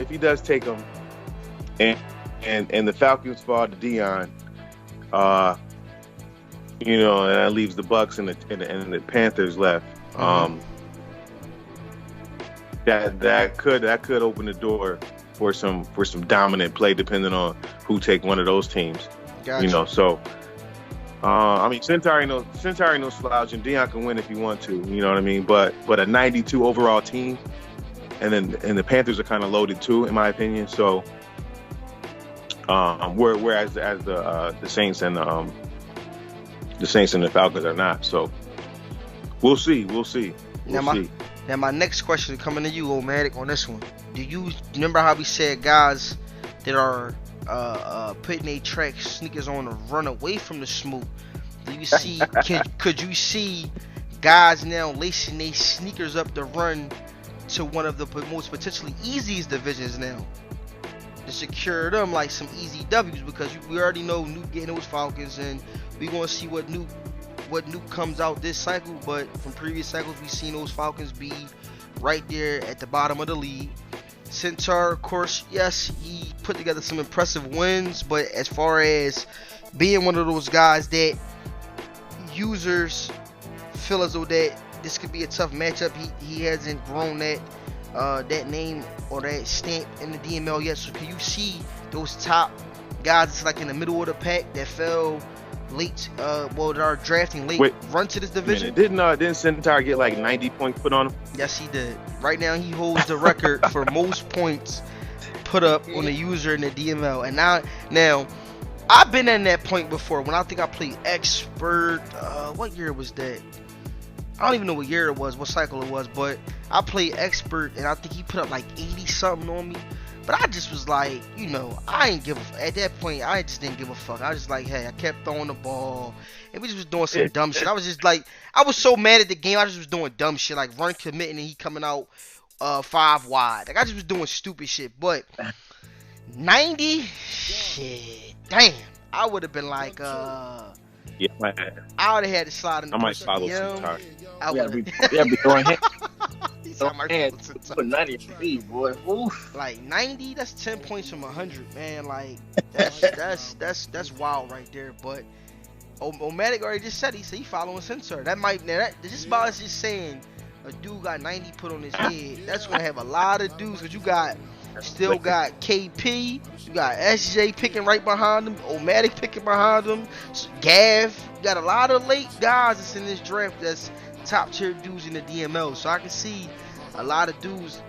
Speaker 4: and the Falcons fall to Dion, and that leaves the Bucks and the Panthers left. That could open the door for some dominant play, depending on who take one of those teams.
Speaker 1: Gotcha.
Speaker 4: So. I mean, Centauri no slouch, and Dion can win if he want to. You know what I mean? But a 92 overall team, and the Panthers are kind of loaded too, in my opinion. So, whereas the Saints and the Falcons are not. So, we'll see.
Speaker 1: Now my next question coming to you, Omatic, on this one. Do you remember how we said guys that are putting their track sneakers on to run away from the smoke? Do you see? could you see guys now lacing their sneakers up to run to one of the most potentially easiest divisions now to secure them like some easy W's? Because we already know Nuke getting those Falcons, and we gonna see what Nuke comes out this cycle. But from previous cycles, we've seen those Falcons be right there at the bottom of the league. Centaur, of course, yes, he put together some impressive wins, but as far as being one of those guys that users feel as though that this could be a tough matchup, he hasn't grown that name or that stamp in the DML yet. So can you see those top guys that's like in the middle of the pack that fell late, that are drafting late, run to this division?
Speaker 4: Didn't Centaur get like 90 points put on him?
Speaker 1: Yes, he did. Right now, he holds the record for most points put up on the user in the DML. And now, I've been in that point before when I think I played Expert. What year was that? I don't even know what year it was, what cycle it was, but I played Expert, and I think he put up like 80 something on me. But I just was like, at that point, I just didn't give a fuck. I was just like, hey, I kept throwing the ball, and we just was doing some dumb shit. I was just like, I was so mad at the game, I just was doing dumb shit, like run committing, and he coming out 5 wide. Like, I just was doing stupid shit. But 90, shit, damn, I would have been like, I would have had to slide in the
Speaker 4: I might follow Centaur.
Speaker 1: I would
Speaker 3: be throwing hands.
Speaker 1: Put
Speaker 3: 90 in the lead, boy. Oof.
Speaker 1: Like 90, that's 10 points from 100, man. Like that's wild right there. But Omatic already just said he following Centaur. That might this about us just saying a dude got 90 put on his head. That's gonna have a lot of dudes, because you got KP, you got SJ picking right behind him, Omatic picking behind him, Gav. You got a lot of late guys that's in this draft that's top tier dudes in the DML. So I can see a lot of dudes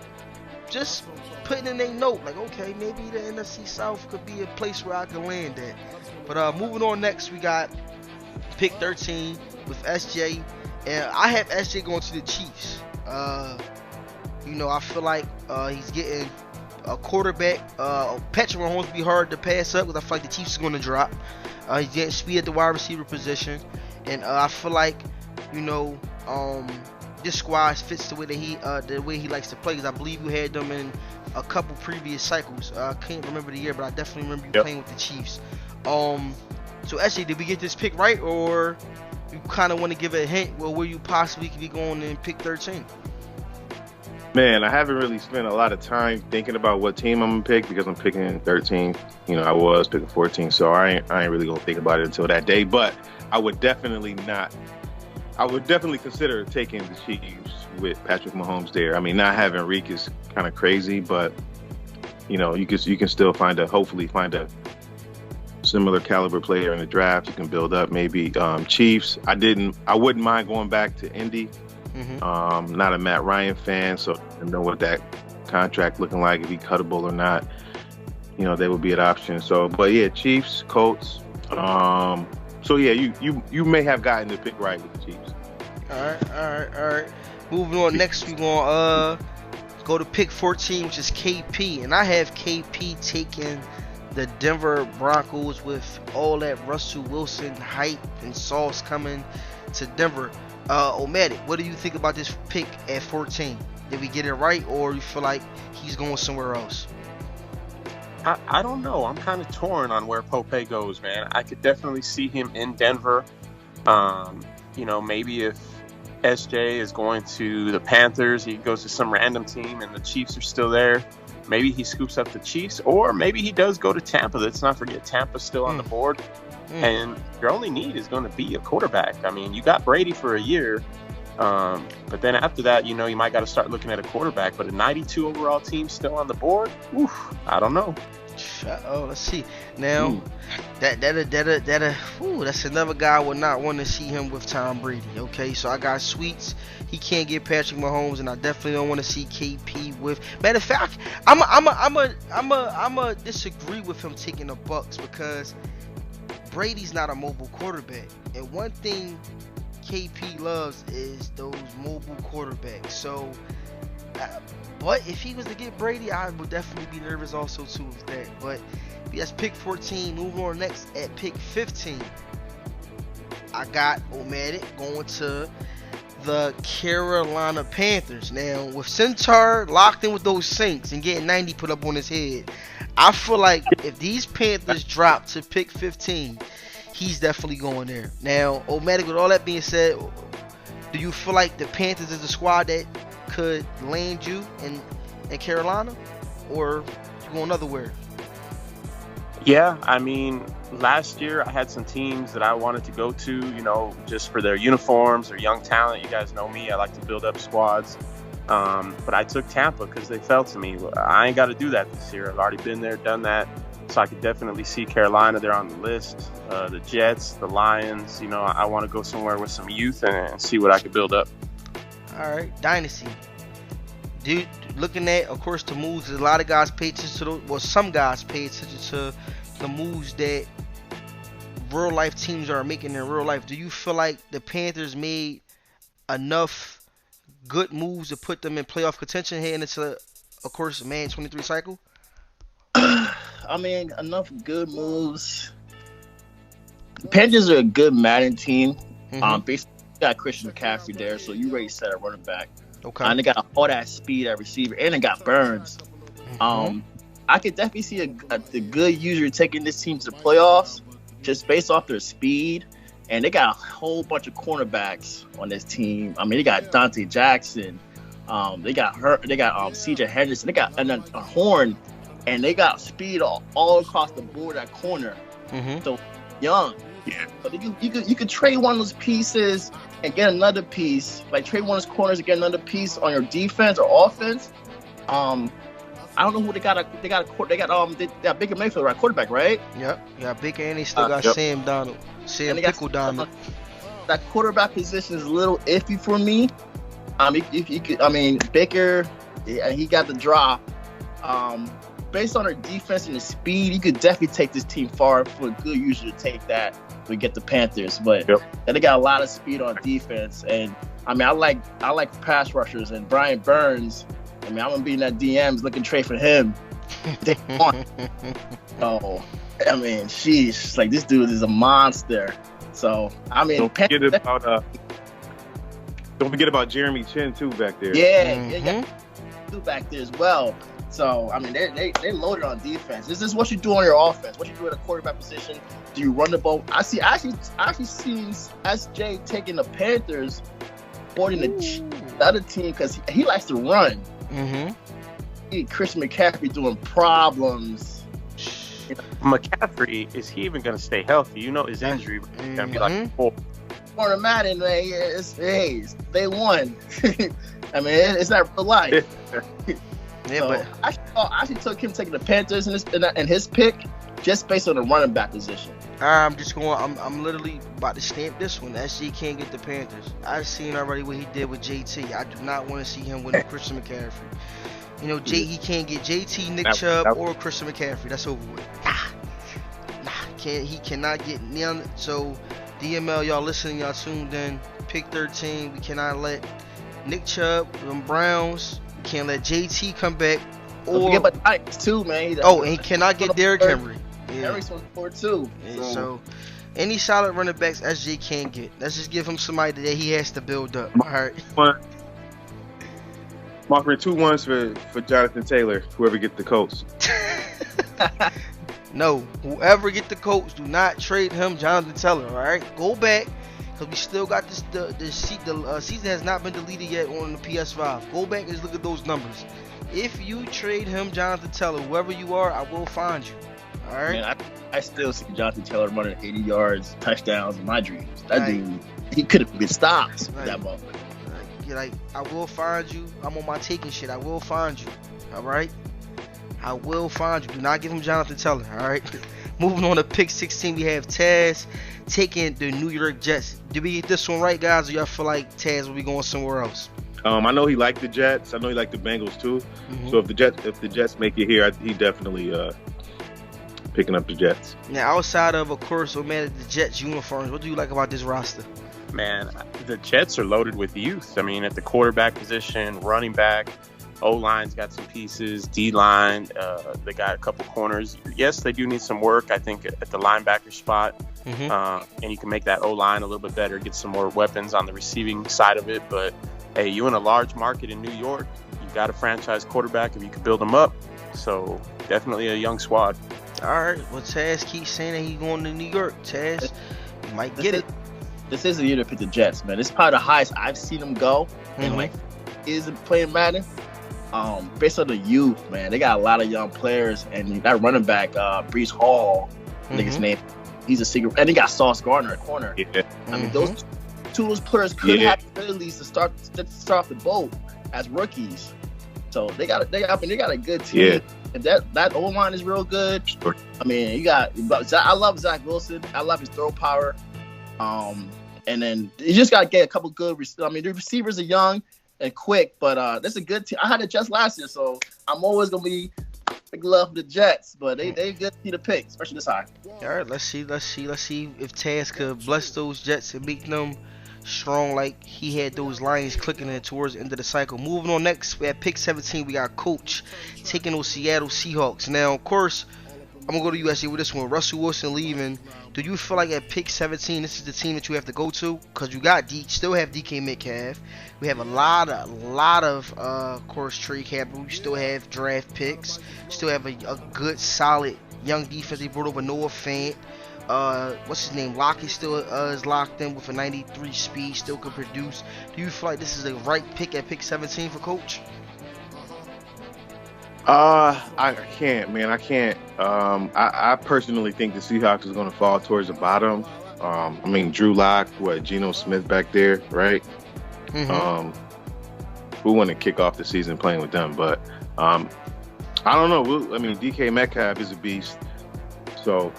Speaker 1: just putting in their note, like, okay, maybe the NFC South could be a place where I can land at. But moving on, next we got pick 13 with SJ, and I have SJ going to the Chiefs. I feel like he's getting a quarterback. Patrick Mahomes will be hard to pass up, because I feel like the Chiefs is going to drop. He's getting speed at the wide receiver position, and I feel like this squad fits the way that he likes to play. Because I believe you had them in a couple previous cycles. I can't remember the year, but I definitely remember you playing with the Chiefs. So SJ, did we get this pick right, or you kind of want to give a hint where you possibly could be going in pick 13?
Speaker 4: Man, I haven't really spent a lot of time thinking about what team I'm gonna pick, because I'm picking 13. I was picking 14, so I ain't really gonna think about it until that day. But I would definitely not I would definitely consider taking the Chiefs with Patrick Mahomes there. I mean, not having Reek is kind of crazy, but you know, you can still hopefully find a similar caliber player in the draft. You can build up maybe. Chiefs. I wouldn't mind going back to Indy. Not a Matt Ryan fan, so I don't know what that contract looking like, if he cuttable or not. You know, they would be an option. So, but yeah, Chiefs, Colts. So yeah, you may have gotten the pick right with the Chiefs.
Speaker 1: All right. Moving on. Next, we gonna go to pick 14, which is KP, and I have KP taking the Denver Broncos with all that Russell Wilson hype and sauce coming to Denver. Omatic, what do you think about this pick at 14? Did we get it right, or you feel like he's going somewhere else?
Speaker 2: I don't know. I'm kind of torn on where Pope goes, man. I could definitely see him in Denver. You know, maybe if SJ is going to the Panthers, he goes to some random team and the Chiefs are still there. Maybe he scoops up the Chiefs, or maybe he does go to Tampa. Let's not forget Tampa's still on the board. And your only need is going to be a quarterback. I mean, you got Brady for a year, but then after that, you know, you might got to start looking at a quarterback. But a 92 overall team still on the board? Oof, I don't know.
Speaker 1: Oh, let's see. Now, that's another guy I would not want to see him with Tom Brady. Okay, so I got Sweets. He can't get Patrick Mahomes, and I definitely don't want to see KP with. Matter of fact, I'm disagree with him taking the Bucks, because Brady's not a mobile quarterback, and one thing KP loves is those mobile quarterbacks. So, but if he was to get Brady, I would definitely be nervous also too with that. But that's pick 14. Moving on next at pick 15. I got Omatic going to the Carolina Panthers. Now, with Centaur locked in with those Saints and getting 90 put up on his head, I feel like if these Panthers drop to pick 15, he's definitely going there. Now, Omatic, with all that being said, do you feel like the Panthers is a squad that could land you in Carolina, or you going otherwhere?
Speaker 2: Yeah, I mean, last year I had some teams that I wanted to go to, you know, just for their uniforms or young talent. You guys know me, I like to build up squads. But I took Tampa because they fell to me. I ain't got to do that this year. I've already been there, done that. So I could definitely see Carolina. They're on the list. The Jets, the Lions. You know, I want to go somewhere with some youth and see what I could build up.
Speaker 1: All right, Dynasty. Dude, looking at, of course, the moves. A lot of guys pay attention to those. Well, some guys pay attention to the moves that real life teams are making in real life. Do you feel like the Panthers made enough good moves to put them in playoff contention heading into, of course, Madden 23 cycle?
Speaker 3: I mean, enough good moves. The Panthers are a good Madden team. Basically, you got Christian McCaffrey there, so you already set a running back.
Speaker 1: Okay.
Speaker 3: And they got all that speed at receiver, and they got Burns. I could definitely see the good user taking this team to the playoffs just based off their speed. And they got a whole bunch of cornerbacks on this team. I mean, they got Dante Jackson. They got C.J. Henderson. They got a Horn, and they got speed all across the board at corner. So young.
Speaker 4: Yeah.
Speaker 3: So you could trade one of those pieces and get another piece. Like trade one of those corners and get another piece on your defense or offense. I don't know who they got. They got Baker Mayfield, right? Quarterback, right?
Speaker 1: Yep. Yeah, Baker, and they still got Sam Donald. Sam Pickle Donald.
Speaker 3: That quarterback position is a little iffy for me. Baker, he got the drop. Based on their defense and the speed, you could definitely take this team far. For a good user to take that, we get the Panthers. But they got a lot of speed on defense, and I mean, I like pass rushers, and Brian Burns. I mean, I'm gonna be in that DMs looking trade for him. So, I mean, sheesh, like this dude is a monster. So, I mean,
Speaker 4: don't forget about Jeremy Chin too back there.
Speaker 3: Yeah, they got two back there as well. So, I mean, they loaded on defense. This is what you do on your offense. What you do at a quarterback position. Do you run the ball? I actually seen SJ taking the Panthers more than the other team because he likes to run. Christian McCaffrey doing problems.
Speaker 2: McCaffrey, is he even going to stay healthy? You know his injury is going to be like 4.
Speaker 3: Corner Madden, man, they won. I mean, it's not real life.
Speaker 1: Yeah,
Speaker 3: So,
Speaker 1: but
Speaker 3: I actually took him taking the Panthers in his pick just based on the running back position.
Speaker 1: I'm literally about to stamp this one. SG can't get the Panthers. I've seen already what he did with JT. I do not want to see him with Christian McCaffrey. You know, he can't get JT, Nick Chubb, or Christian McCaffrey. That's over with. Nah, he cannot get none. So, DML, y'all listening, y'all tuned in. Pick 13. We cannot let Nick Chubb, them Browns. We can't let JT come back.
Speaker 3: Don't forget about the Titans too, man.
Speaker 1: And he cannot get Derrick Henry. Yeah.
Speaker 3: Henry's on 4-2.
Speaker 1: Yeah, so any solid running backs SJ can't get. Let's just give him somebody that he has to build up. All right.
Speaker 4: I'm offering 2 ones for Jonathan Taylor, whoever get the Colts.
Speaker 1: No, whoever get the Colts, do not trade him Jonathan Taylor, all right? Go back, because we still got this. The season has not been deleted yet on the PS5. Go back and just look at those numbers. If you trade him Jonathan Taylor, whoever you are, I will find you. All right.
Speaker 3: Man, I still see Jonathan Taylor running 80 yards, touchdowns in my dreams. That dude, he could have been stopped that moment.
Speaker 1: Like, I will find you. I'm on my taking shit. I will find you. All right. I will find you. Do not give him Jonathan Taylor. All right. Moving on to pick 16, we have Taz taking the New York Jets. Did we get this one right, guys, or y'all feel like Taz will be going somewhere else?
Speaker 4: I know he liked the Jets. I know he liked the Bengals too. Mm-hmm. So if the Jets make it here, he definitely picking up the Jets.
Speaker 1: Now, outside of course, the Jets uniforms, what do you like about this roster?
Speaker 2: Man, the Jets are loaded with youth. I mean, at the quarterback position, running back, O-line's got some pieces, D-line, they got a couple corners. Yes, they do need some work, I think, at the linebacker spot. Mm-hmm. And you can make that O-line a little bit better, get some more weapons on the receiving side of it. But, hey, you in a large market in New York, you got a franchise quarterback if you can build them up. So, definitely a young squad.
Speaker 1: All right. Well, Taz keeps saying that he's going to New York. Taz, you might get it.
Speaker 3: This is the year to pick the Jets, man. This is probably the highest I've seen them go.
Speaker 1: Mm-hmm.
Speaker 3: And like, is playing Madden. Based on the youth, man, they got a lot of young players, and that running back, Breece Hall, I think his name, he's a secret, and they got Sauce Gardner at corner.
Speaker 4: Yeah.
Speaker 3: I mean, those two of those players could have abilities to start off the boat as rookies. So they got a good team.
Speaker 4: Yeah.
Speaker 3: And that O line is real good. I mean, I love Zach Wilson. I love his throw power. And then you just got to get a couple good. The receivers are young and quick, but that's a good team. I had the Jets last year, so I'm always gonna be big love for the Jets. But they good team to pick, especially this high.
Speaker 1: All right, let's see if Taz could bless those Jets and make them strong like he had those Lions clicking in towards the end of the cycle. Moving on next, we have pick 17. We got Coach taking those Seattle Seahawks. Now, of course, I'm going to go to you actually with this one. Russell Wilson leaving. Do you feel like at pick 17, this is the team that you have to go to? Because you still have DK Metcalf. We have a lot of course, trade capital. You still have draft picks. You still have a good, solid, young defense. They brought over Noah Fant. What's his name? Locke still is locked in with a 93 speed, still can produce. Do you feel like this is the right pick at pick 17 for Coach?
Speaker 4: I can't, man. I can't. I personally think the Seahawks is going to fall towards the bottom. Drew Lock, Geno Smith back there, right? Mm-hmm. Who want to kick off the season playing with them? But I don't know. DK Metcalf is a beast, so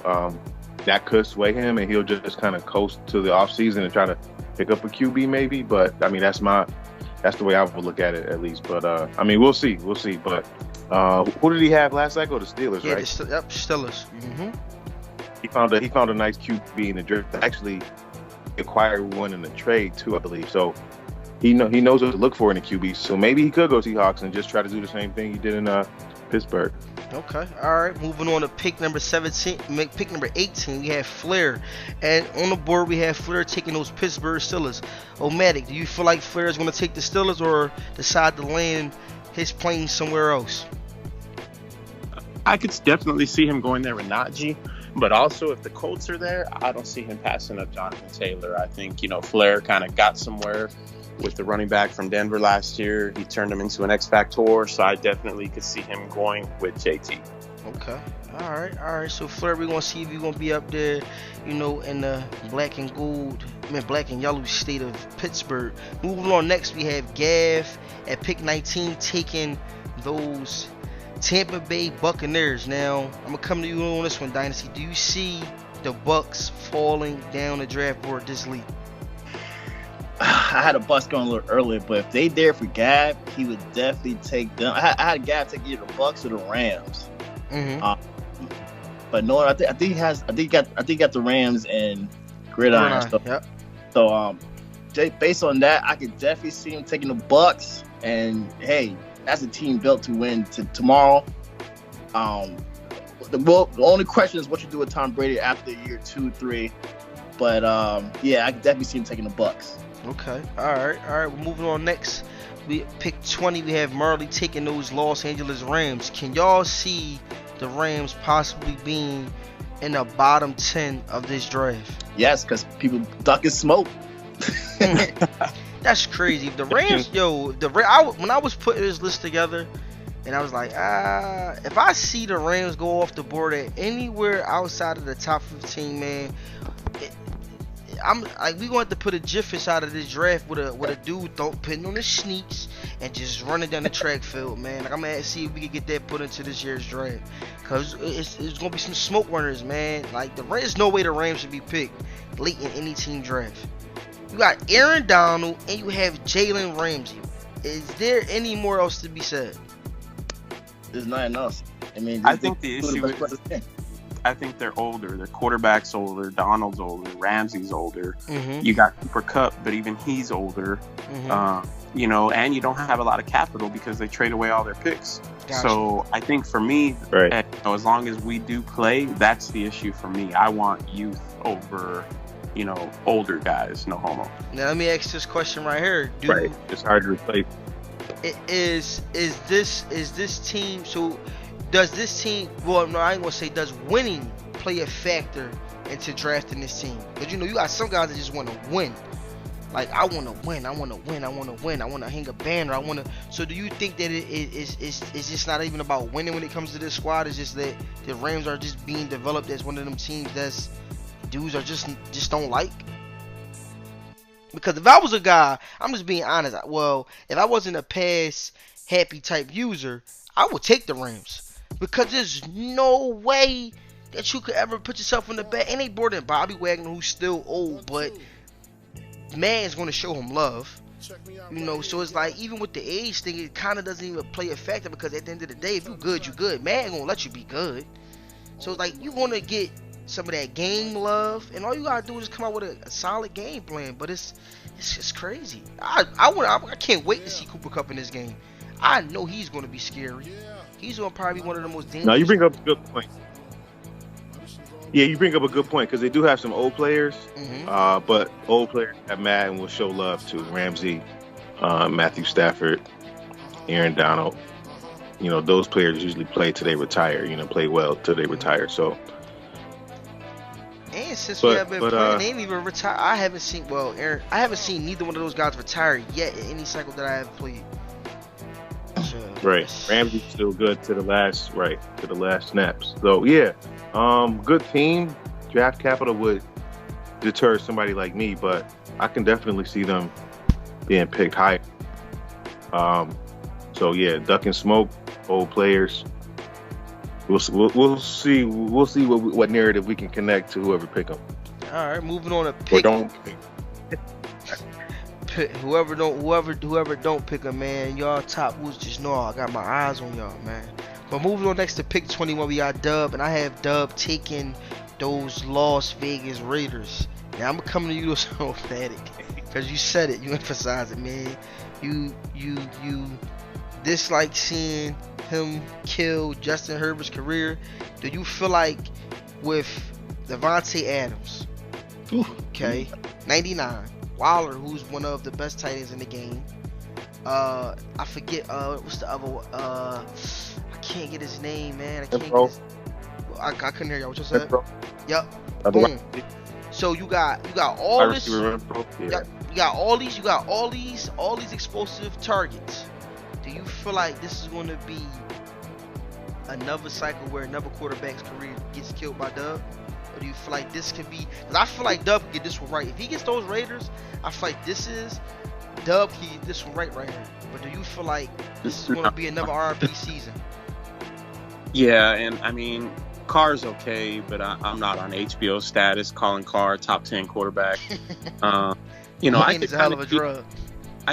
Speaker 4: that could sway him, and he'll just kind of coast to the offseason and try to pick up a QB maybe. But that's the way I would look at it at least. But we'll see. But who did he have last cycle? The Steelers, right?
Speaker 1: Steelers. Mm-hmm.
Speaker 4: He found a nice QB in the draft. Actually, acquired one in the trade too, I believe. So he knows what to look for in a QB. So maybe he could go Seahawks and just try to do the same thing he did in Pittsburgh.
Speaker 1: Okay, all right. Moving on to pick number 17, pick number 18, we have Flair. And on the board, we have Flair taking those Pittsburgh Steelers. Omatic, do you feel like Flair is going to take the Steelers or decide to land his plane somewhere else?
Speaker 2: I could definitely see him going there with Najee. But also, if the Colts are there, I don't see him passing up Jonathan Taylor. I think, Flair kind of got somewhere with the running back from Denver last year. He turned him into an X-Factor, so I definitely could see him going with JT.
Speaker 1: Okay. All right. So Flair, we're gonna see if you're gonna be up there, in the black and gold, black and yellow state of Pittsburgh. Moving on, next we have Gav at pick 19 taking those Tampa Bay Buccaneers. Now I'm gonna come to you on this one, Dynasty. Do you see the Bucks falling down the draft board this league?
Speaker 3: I had a Bucks going a little earlier, but if they dare for Gav, he would definitely take them. I had Gav take either the Bucks or the Rams. But no, I think he got the Rams and gridiron stuff.
Speaker 1: Yep.
Speaker 3: So based on that, I could definitely see him taking the Bucks. And hey, that's a team built to win tomorrow. The only question is what you do with Tom Brady after year 2, 3. But yeah, I could definitely see him taking the Bucks.
Speaker 1: Okay. All right. We're moving on next. We pick 20. We have Marley taking those Los Angeles Rams. Can y'all see the Rams possibly being in the bottom 10 of this draft?
Speaker 3: Yes, because people ducking smoke.
Speaker 1: That's crazy. The Rams, when I was putting this list together, and I was like, if I see the Rams go off the board at anywhere outside of the top 15, man, I'm like, we gonna have to put a GIF inside of this draft with a dude putting on his sneaks and just running down the track field, man. Like, I'm gonna see if we can get that put into this year's draft, cause it's gonna be some smoke runners, man. Like, there's no way the Rams should be picked late in any team draft. You got Aaron Donald and you have Jalen Ramsey. Is there any more else to be said?
Speaker 3: There's nothing else. I mean,
Speaker 2: I think the issue is, I think they're older. Their quarterback's older. Donald's older. Ramsey's older. You got Cooper Kupp, but even he's older. And you don't have a lot of capital because they trade away all their picks. Gotcha. So I think for me,
Speaker 4: right,
Speaker 2: as long as we do play, that's the issue for me. I want youth over, older guys. No homo.
Speaker 1: Now let me ask this question right here.
Speaker 4: Right, it's hard to replace.
Speaker 1: Is this team? So does this team? Well, no, I ain't gonna say does winning play a factor into drafting this team? Because you got some guys that just want to win. Like, I want to win. I want to hang a banner. So do you think that it's just not even about winning when it comes to this squad? It's just that the Rams are just being developed as one of them teams that's dudes are just don't like? Because if I was a guy, I'm just being honest. Well, if I wasn't a pass happy type user, I would take the Rams. Because there's no way that you could ever put yourself in the back. And they brought in Bobby Wagner, who's still old, but man's going to show him love. So it's like, even with the age thing, it kind of doesn't even play a factor, because at the end of the day, if you good, you good. Man ain't going to let you be good. So it's like, you want to get some of that game love, and all you got to do is come out with a solid game plan. But it's just crazy. I can't wait to see Cooper Kupp in this game. I know he's going to be scary. He's going to probably be one of the most dangerous.
Speaker 4: Now, you bring up a good point. Yeah, you bring up a good point, because they do have some old players, but old players at Madden will show love to Ramsey, Matthew Stafford, Aaron Donald. Those players usually play till they retire. Play well till they retire. So,
Speaker 1: and since we have been playing, they ain't even retire. I haven't seen neither one of those guys retire yet in any cycle that I have played.
Speaker 4: Right, Ramsey's still good to the last snaps. So yeah, good team. Draft capital would deter somebody like me, but I can definitely see them being picked high. So yeah, duck and smoke, old players. We'll see what narrative we can connect to whoever pick them.
Speaker 1: All right, moving on to pick.
Speaker 4: Or don't pick.
Speaker 1: Whoever don't pick a man, y'all top who's just know I got my eyes on y'all, man. But moving on next to pick 21, we got Dub, and I have Dub taking those Las Vegas Raiders. Now I'm coming to you so emphatic, because you said it, you emphasized it, man. You dislike seeing him kill Justin Herbert's career. Do you feel like with Devontae Adams, 99? Waller, who's one of the best tight ends in the game. I forget what's the other one? I can't get his name, man. I couldn't hear y'all. What you said? Yep. Boom. So you got all this. You got all these explosive targets. Do you feel like this is going to be another cycle where another quarterback's career gets killed by Dub? Or do you feel like this could be? Because I feel like Dub can get this one right. If he gets those Raiders, I feel like Dub can get this one right here. But do you feel like this is going to be another RP season?
Speaker 2: Yeah, and I mean, Carr's okay, but I'm not on HBO status calling Carr top 10 quarterback. You know, I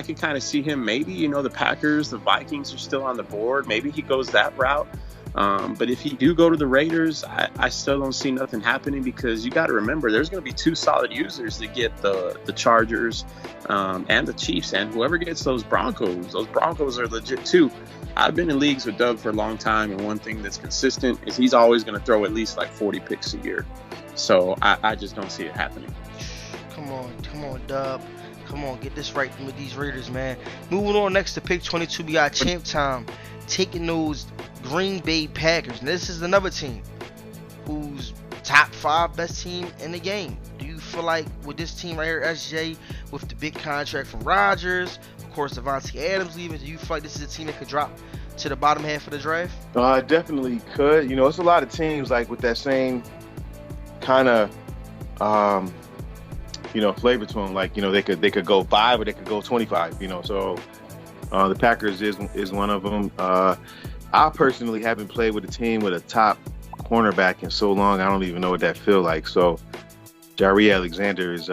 Speaker 2: could kind of see him maybe, you know, the Packers, the Vikings are still on the board. Maybe he goes that route. But if he do go to the Raiders, I still don't see nothing happening, because you got to remember there's going to be two solid users to get the Chargers and the Chiefs, and whoever gets those Broncos are legit too. I've been in leagues with Doug for a long time, and one thing that's consistent is he's always going to throw at least like 40 picks a year. So I just don't see it happening.
Speaker 1: Come on, Dub. Come on, get this right with these Raiders, man. Moving on next to pick 22, we got Champ Time taking those Green Bay Packers. And this is another team who's top 5 best team in the game. Do you feel like with this team right here, SJ, with the big contract from Rodgers, of course Devontae Adams leaving, do you feel like this is a team that could drop to the bottom half of the draft?
Speaker 4: Definitely could. You know, it's a lot of teams like with that same kind of flavor to them. Like, you know, they could go 5 or they could go 25. You know, so the Packers is one of them. I personally haven't played with a team with a top cornerback in so long. I don't even know what that feel like. So Jaire Alexander is,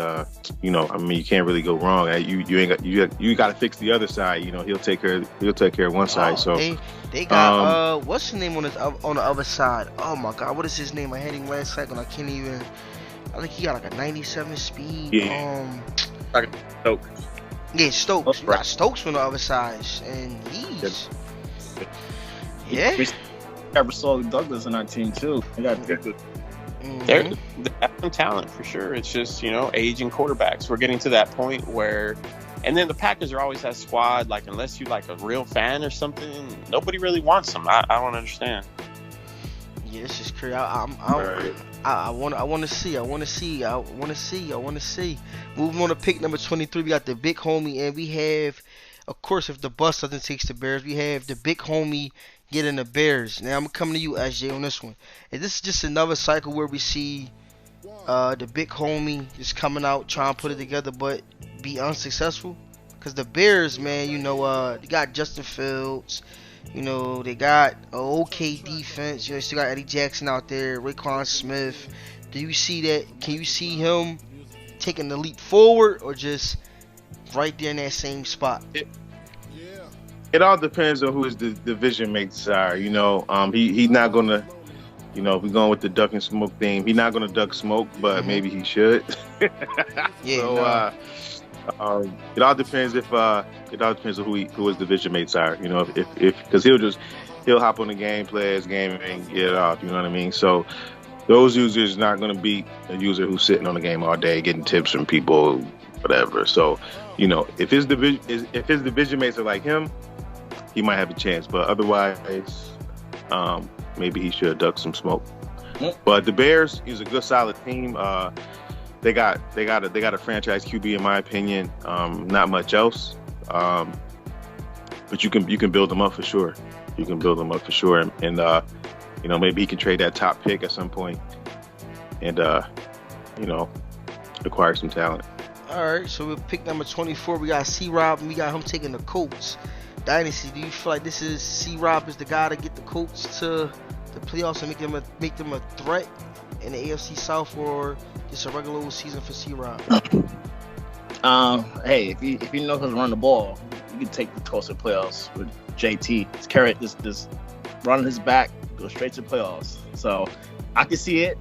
Speaker 4: you can't really go wrong. You got to fix the other side. You know, he'll take care of one side. So
Speaker 1: they got what's his name on the other side? Oh my God, what is his name? I had him last second. I can't even. I think he got like a 97 speed.
Speaker 2: Yeah. Stokes.
Speaker 1: Yeah, Stokes. You got Stokes on the other side, and he's. Yeah.
Speaker 3: We ever saw Douglas on our team too. They got good.
Speaker 2: They have some talent for sure. It's just, you know, aging quarterbacks. We're getting to that point where, and then the Packers are always that squad. Like, unless you like a real fan or something, nobody really wants them. I don't understand.
Speaker 1: Yeah, it's just crazy. I want to see. Moving on to pick number 23, we got the big homie, and we have, of course, if the bus doesn't take the Bears, we have the big homie getting the Bears. Now I'm coming to you, SJ, on this one. And this is just another cycle where we see the big homie just coming out trying to put it together, but be unsuccessful. Because the Bears, man, you know, they got Justin Fields. You know, they got an okay defense. You know, they still got Eddie Jackson out there, Raekwon Smith. Do you see that? Can you see him taking the leap forward, or just right there in that same spot?
Speaker 4: It all depends on who his division mates are. You know, he's not gonna. You know, if we're going with the duck and smoke theme, he's not gonna duck smoke, but maybe he should.
Speaker 1: Yeah.
Speaker 4: So, it all depends on who his division mates are. You know, if because he'll hop on the game, play his game, and get it off. You know what I mean? So those users not going to beat a user who's sitting on the game all day getting tips from people, whatever. So, you know, if his division mates are like him, he might have a chance. But otherwise, maybe he should duck some smoke. But the Bears is a good, solid team. They got a franchise QB in my opinion. Not much else, but you can build them up for sure. And you know, maybe he can trade that top pick at some point, and you know, acquire some talent.
Speaker 1: All right, so we'll pick number 24. We got C-Rob, and we got him taking the Colts. Dynasty, do you feel like this is C-Rob is the guy to get the Colts to the playoffs and make them a threat in the AFC South, or just a regular season for C-Rob?
Speaker 3: Hey, if you know how to run the ball, you can take the Colts to playoffs with JT. This carrot, this running his back, go straight to playoffs. So I can see it.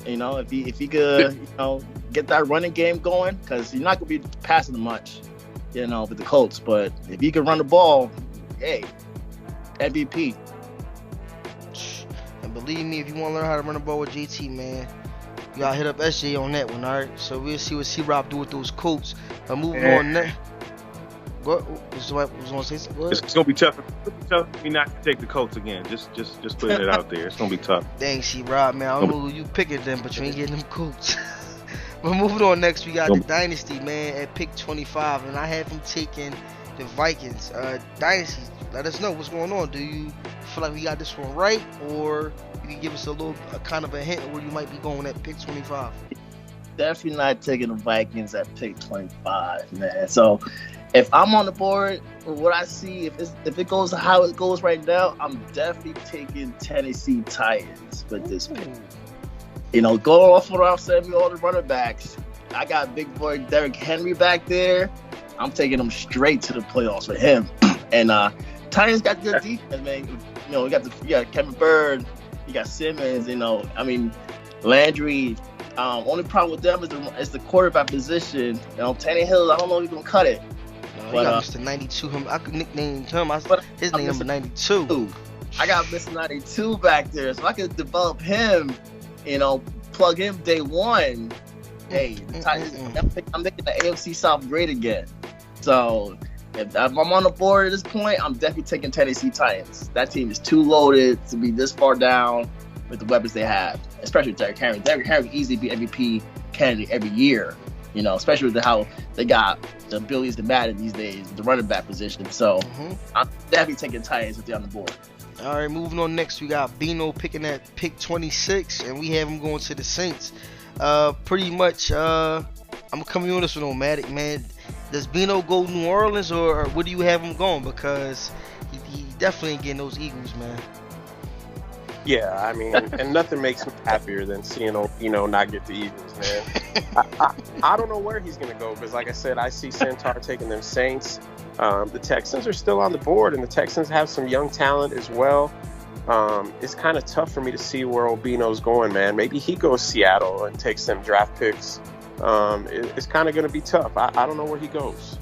Speaker 3: You know, if he could, you know, get that running game going, because you're not gonna be passing much, you know, with the Colts. But if he can run the ball, hey, MVP.
Speaker 1: And believe me, if you want to learn how to run the ball with JT, man, you gotta hit up SJ on that one. All right. So we'll see what C-Rob do with those Colts. Moving on next. What was going to say?
Speaker 4: It's gonna be tough. It's gonna be tough for me not to take the Colts again. Just putting it out there. It's gonna be tough.
Speaker 1: Thanks, C-Rob, man. I don't know who you picking them, but you ain't getting them Colts. But moving on next, we got the Dynasty, man, at pick 25, and I have him taking the Vikings. Dynasty, let us know what's going on. Do you feel like we got this one right, or you can give us a kind of a hint where you might be going at pick 25?
Speaker 3: Definitely not taking the Vikings at pick 25, man. So if I'm on the board, or what I see, if it goes how it goes right now, I'm definitely taking Tennessee Titans with this pick. You know, going off what I'm saying, all the running backs. I got big boy Derrick Henry back there. I'm taking him straight to the playoffs with him. And Titans got good defense, man. You know, you got Kevin Bird, you got Simmons. You know, I mean, Landry. Only problem with them is the quarterback position. You know, Tannehill, I don't know if he's gonna cut it.
Speaker 1: You got Mr. 92. I could nickname him. His name number 92.
Speaker 3: I got Mr. 92 back there, so I could develop him. You know, plug him day one. Hey, the Titans, I'm making the AFC South great again. So if I'm on the board at this point, I'm definitely taking Tennessee Titans. That team is too loaded to be this far down with the weapons they have, especially with Derrick Henry. Derrick Henry easily be MVP candidate every year, you know, especially with how they got the abilities to Madden these days, the running back position. So I'm definitely taking Titans if they're on the board.
Speaker 1: All right, moving on next, we got Bino picking at pick 26, and we have him going to the Saints. Pretty much, I'm coming on this one, Matic, man. Does Bino go New Orleans, or where do you have him going? Because he definitely ain't getting those Eagles, man.
Speaker 2: Yeah, I mean, and nothing makes me happier than seeing Bino not get the Eagles, man. I don't know where he's going to go, because like I said, I see Centaur taking them Saints. The Texans are still on the board, and the Texans have some young talent as well. It's kind of tough for me to see where Obino's going, man. Maybe he goes Seattle and takes them draft picks. It's kind of going to be tough. I don't know where he goes.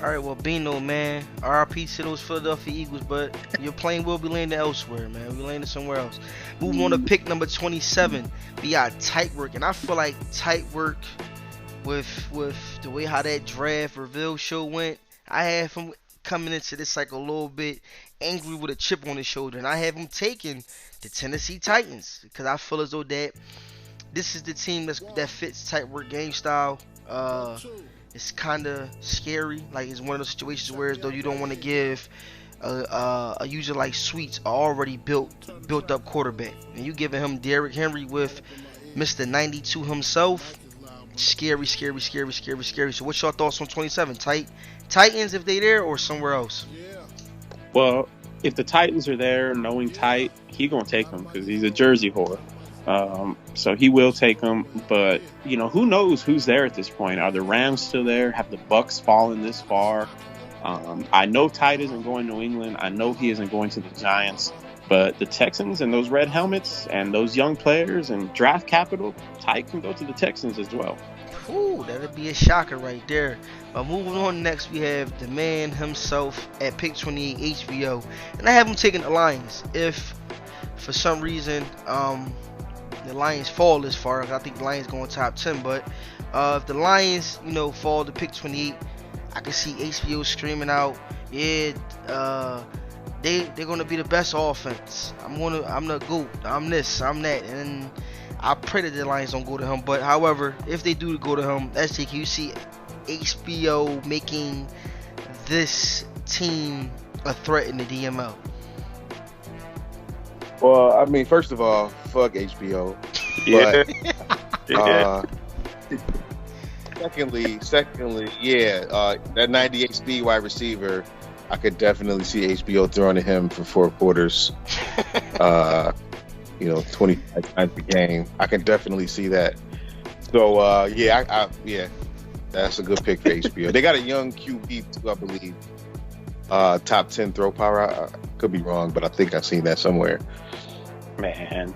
Speaker 1: All right, well, Bino, man, RIP to those Philadelphia Eagles, but your plane will be landing elsewhere, man. We're landing somewhere else. Moving on to pick number 27, we got tight work, and I feel like tight work with the way how that draft reveal show went. I have him coming into this like a little bit angry with a chip on his shoulder, and I have him taking the Tennessee Titans because I feel as though that this is the team that fits tight work game style. It's kind of scary. Like, it's one of those situations where as though you don't want to give a user like Sweets an already built up quarterback, and you giving him Derrick Henry with Mr. 92 himself. Scary. So what's your thoughts on 27? Titans if they there, or somewhere else?
Speaker 2: Well, if the Titans are there, knowing Tight, he gonna take them because he's a Jersey whore. So he will take them, but you know, who knows who's there at this point? Are the Rams still there? Have the Bucks fallen this far? I know Tight isn't going to New England. I know he isn't going to the Giants, but the Texans and those red helmets and those young players and draft capital, Tight can go to the Texans as well.
Speaker 1: Ooh, that'd be a shocker right there. Moving on next, we have the man himself at pick 28, HBO, and I have him taking the Lions. If for some reason the Lions fall this far, I think the Lions going top 10, but if the Lions, you know, fall to pick 28, I can see HBO screaming out, yeah, they're gonna be the best offense. I'm the GOAT. I'm this, I'm that, and I pray that the Lions don't go to him. But however, if they do go to him, that's it. You see HBO making this team a threat in the DML.
Speaker 4: Well, I mean, first of all, fuck HBO.
Speaker 2: Yeah.
Speaker 4: Secondly, yeah, that 98 speed wide receiver, I could definitely see HBO throwing to him for 4 quarters. 25 times a game. I can definitely see that. So, yeah, that's a good pick for HBO. They got a young QB too, I believe. Top 10 throw power. I could be wrong, but I think I've seen that somewhere.
Speaker 2: Man.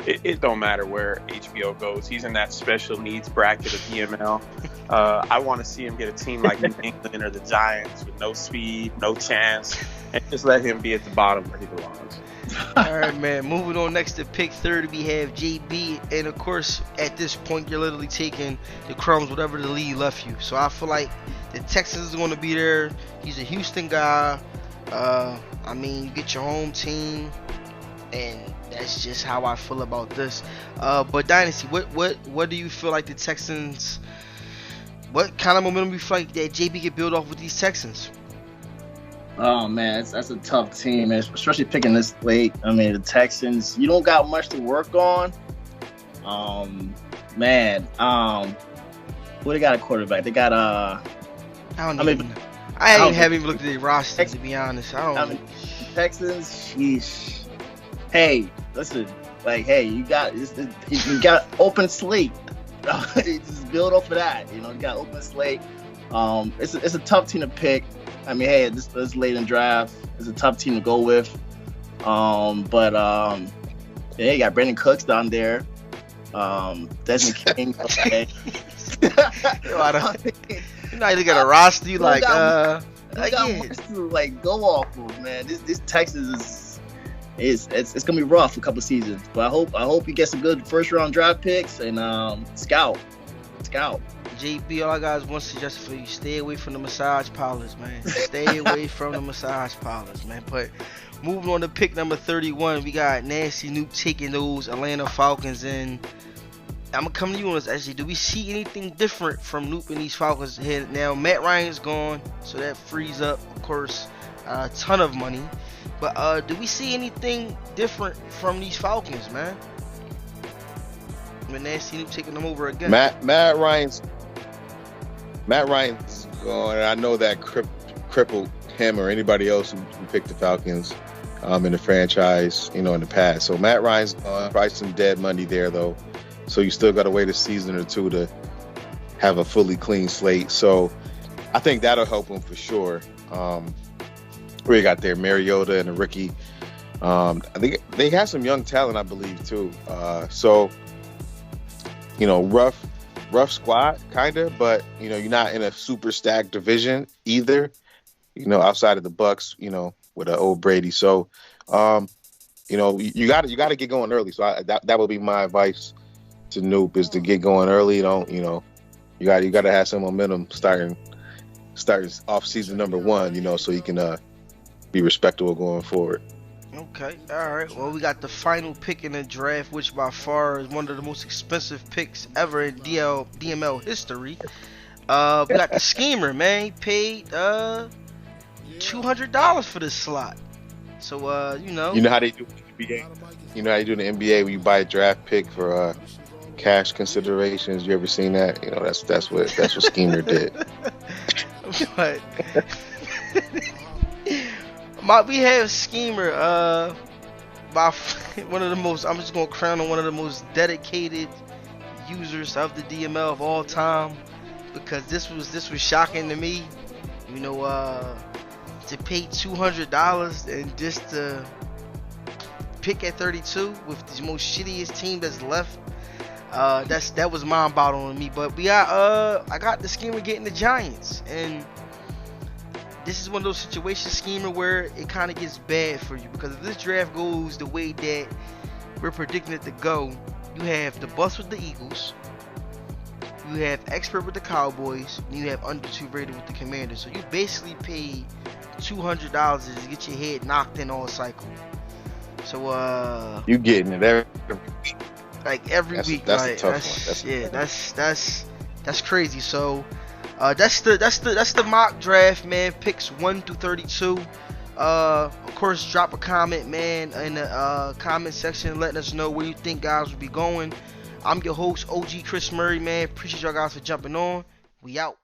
Speaker 4: It
Speaker 2: don't matter where HBO goes. He's in that special needs bracket of DML. I want to see him get a team like New England or the Giants with no speed, no chance, and just let him be at the bottom where he belongs.
Speaker 1: All right, man. Moving on next to pick 30, we have JB, and of course, at this point, you're literally taking the crumbs, whatever the lead left you. So I feel like the Texans is going to be there. He's a Houston guy. I mean, you get your home team, and that's just how I feel about this. But Dynasty, what do you feel like the Texans what kind of momentum you feel like that JB can build off with these Texans?
Speaker 3: Oh man, that's a tough team, man. Especially picking this late. I mean, the Texans, you don't got much to work on. Man, who they got a quarterback? They got
Speaker 1: I haven't even looked at their roster, to be honest.
Speaker 3: Texans, sheesh. Hey, listen, like, hey, you got open slate. Just build off of that. You know, you got open slate. It's a tough team to pick. I mean, hey, this late in draft, it's a tough team to go with. Yeah, you got Brandon Cooks down there. Desmond King. Okay.
Speaker 1: You know, you look at a roster, you like,
Speaker 3: got much to like go off of, man. This Texas it's gonna be rough for a couple seasons, but I hope you get some good first round draft picks and scout.
Speaker 1: JB, all I got is one suggestion for you: stay away from the massage parlors, man. Stay away from the massage parlors, man. But moving on to pick number 31, we got Nasty Nuke taking those Atlanta Falcons, and I'm gonna come to you on this. Actually, do we see anything different from Nuke and these Falcons here? Now, Matt Ryan's gone, so that frees up, of course, a ton of money. But do we see anything different from these Falcons, man? When Nasty Nuke taking them over again.
Speaker 4: Matt Ryan's gone. I know that crippled him or anybody else who picked the Falcons in the franchise, in the past. So Matt Ryan's gone. Probably some dead money there, though. So you still got to wait a season or two to have a fully clean slate. So I think that'll help him for sure. Where you got there, Mariota and a rookie. I think they have some young talent, I believe, too. So, rough squad, kind of, but, you're not in a super stacked division either, outside of the Bucks, with an old Brady. So, you got to get going early. So that would be my advice to Noop, is to get going early. You got to have some momentum starting off season number 1, so you can be respectable going forward.
Speaker 1: Okay, all right. Well, we got the final pick in the draft, which by far is one of the most expensive picks ever in DML history. We got the schemer, man. He paid $200 for this slot. So
Speaker 4: You know how they do in the NBA. You know how you do in the NBA when you buy a draft pick for cash considerations. You ever seen that? That's what schemer did.
Speaker 1: But we have schemer by one of the most. I'm just gonna crown him one of the most dedicated users of the DML of all time, because this was shocking to me. To pay $200 and just to pick at 32 with the most shittiest team that's left. That was mind-boggling to me. But I got the schemer getting the Giants, and this is one of those situations, schemer, where it kind of gets bad for you, because if this draft goes the way that we're predicting it to go, you have the bust with the Eagles, you have expert with the Cowboys, and you have under 2 rated with the Commanders. So you basically paid $200 to get your head knocked in all cycle. So
Speaker 4: you getting it every week.
Speaker 1: Like every week.
Speaker 4: That's
Speaker 1: like,
Speaker 4: a tough one.
Speaker 1: That's crazy. So that's the mock draft, man. Picks 1 through 32. Of course, drop a comment, man, in the comment section, letting us know where you think guys will be going. I'm your host, OG Chris Murray, man. Appreciate y'all guys for jumping on. We out.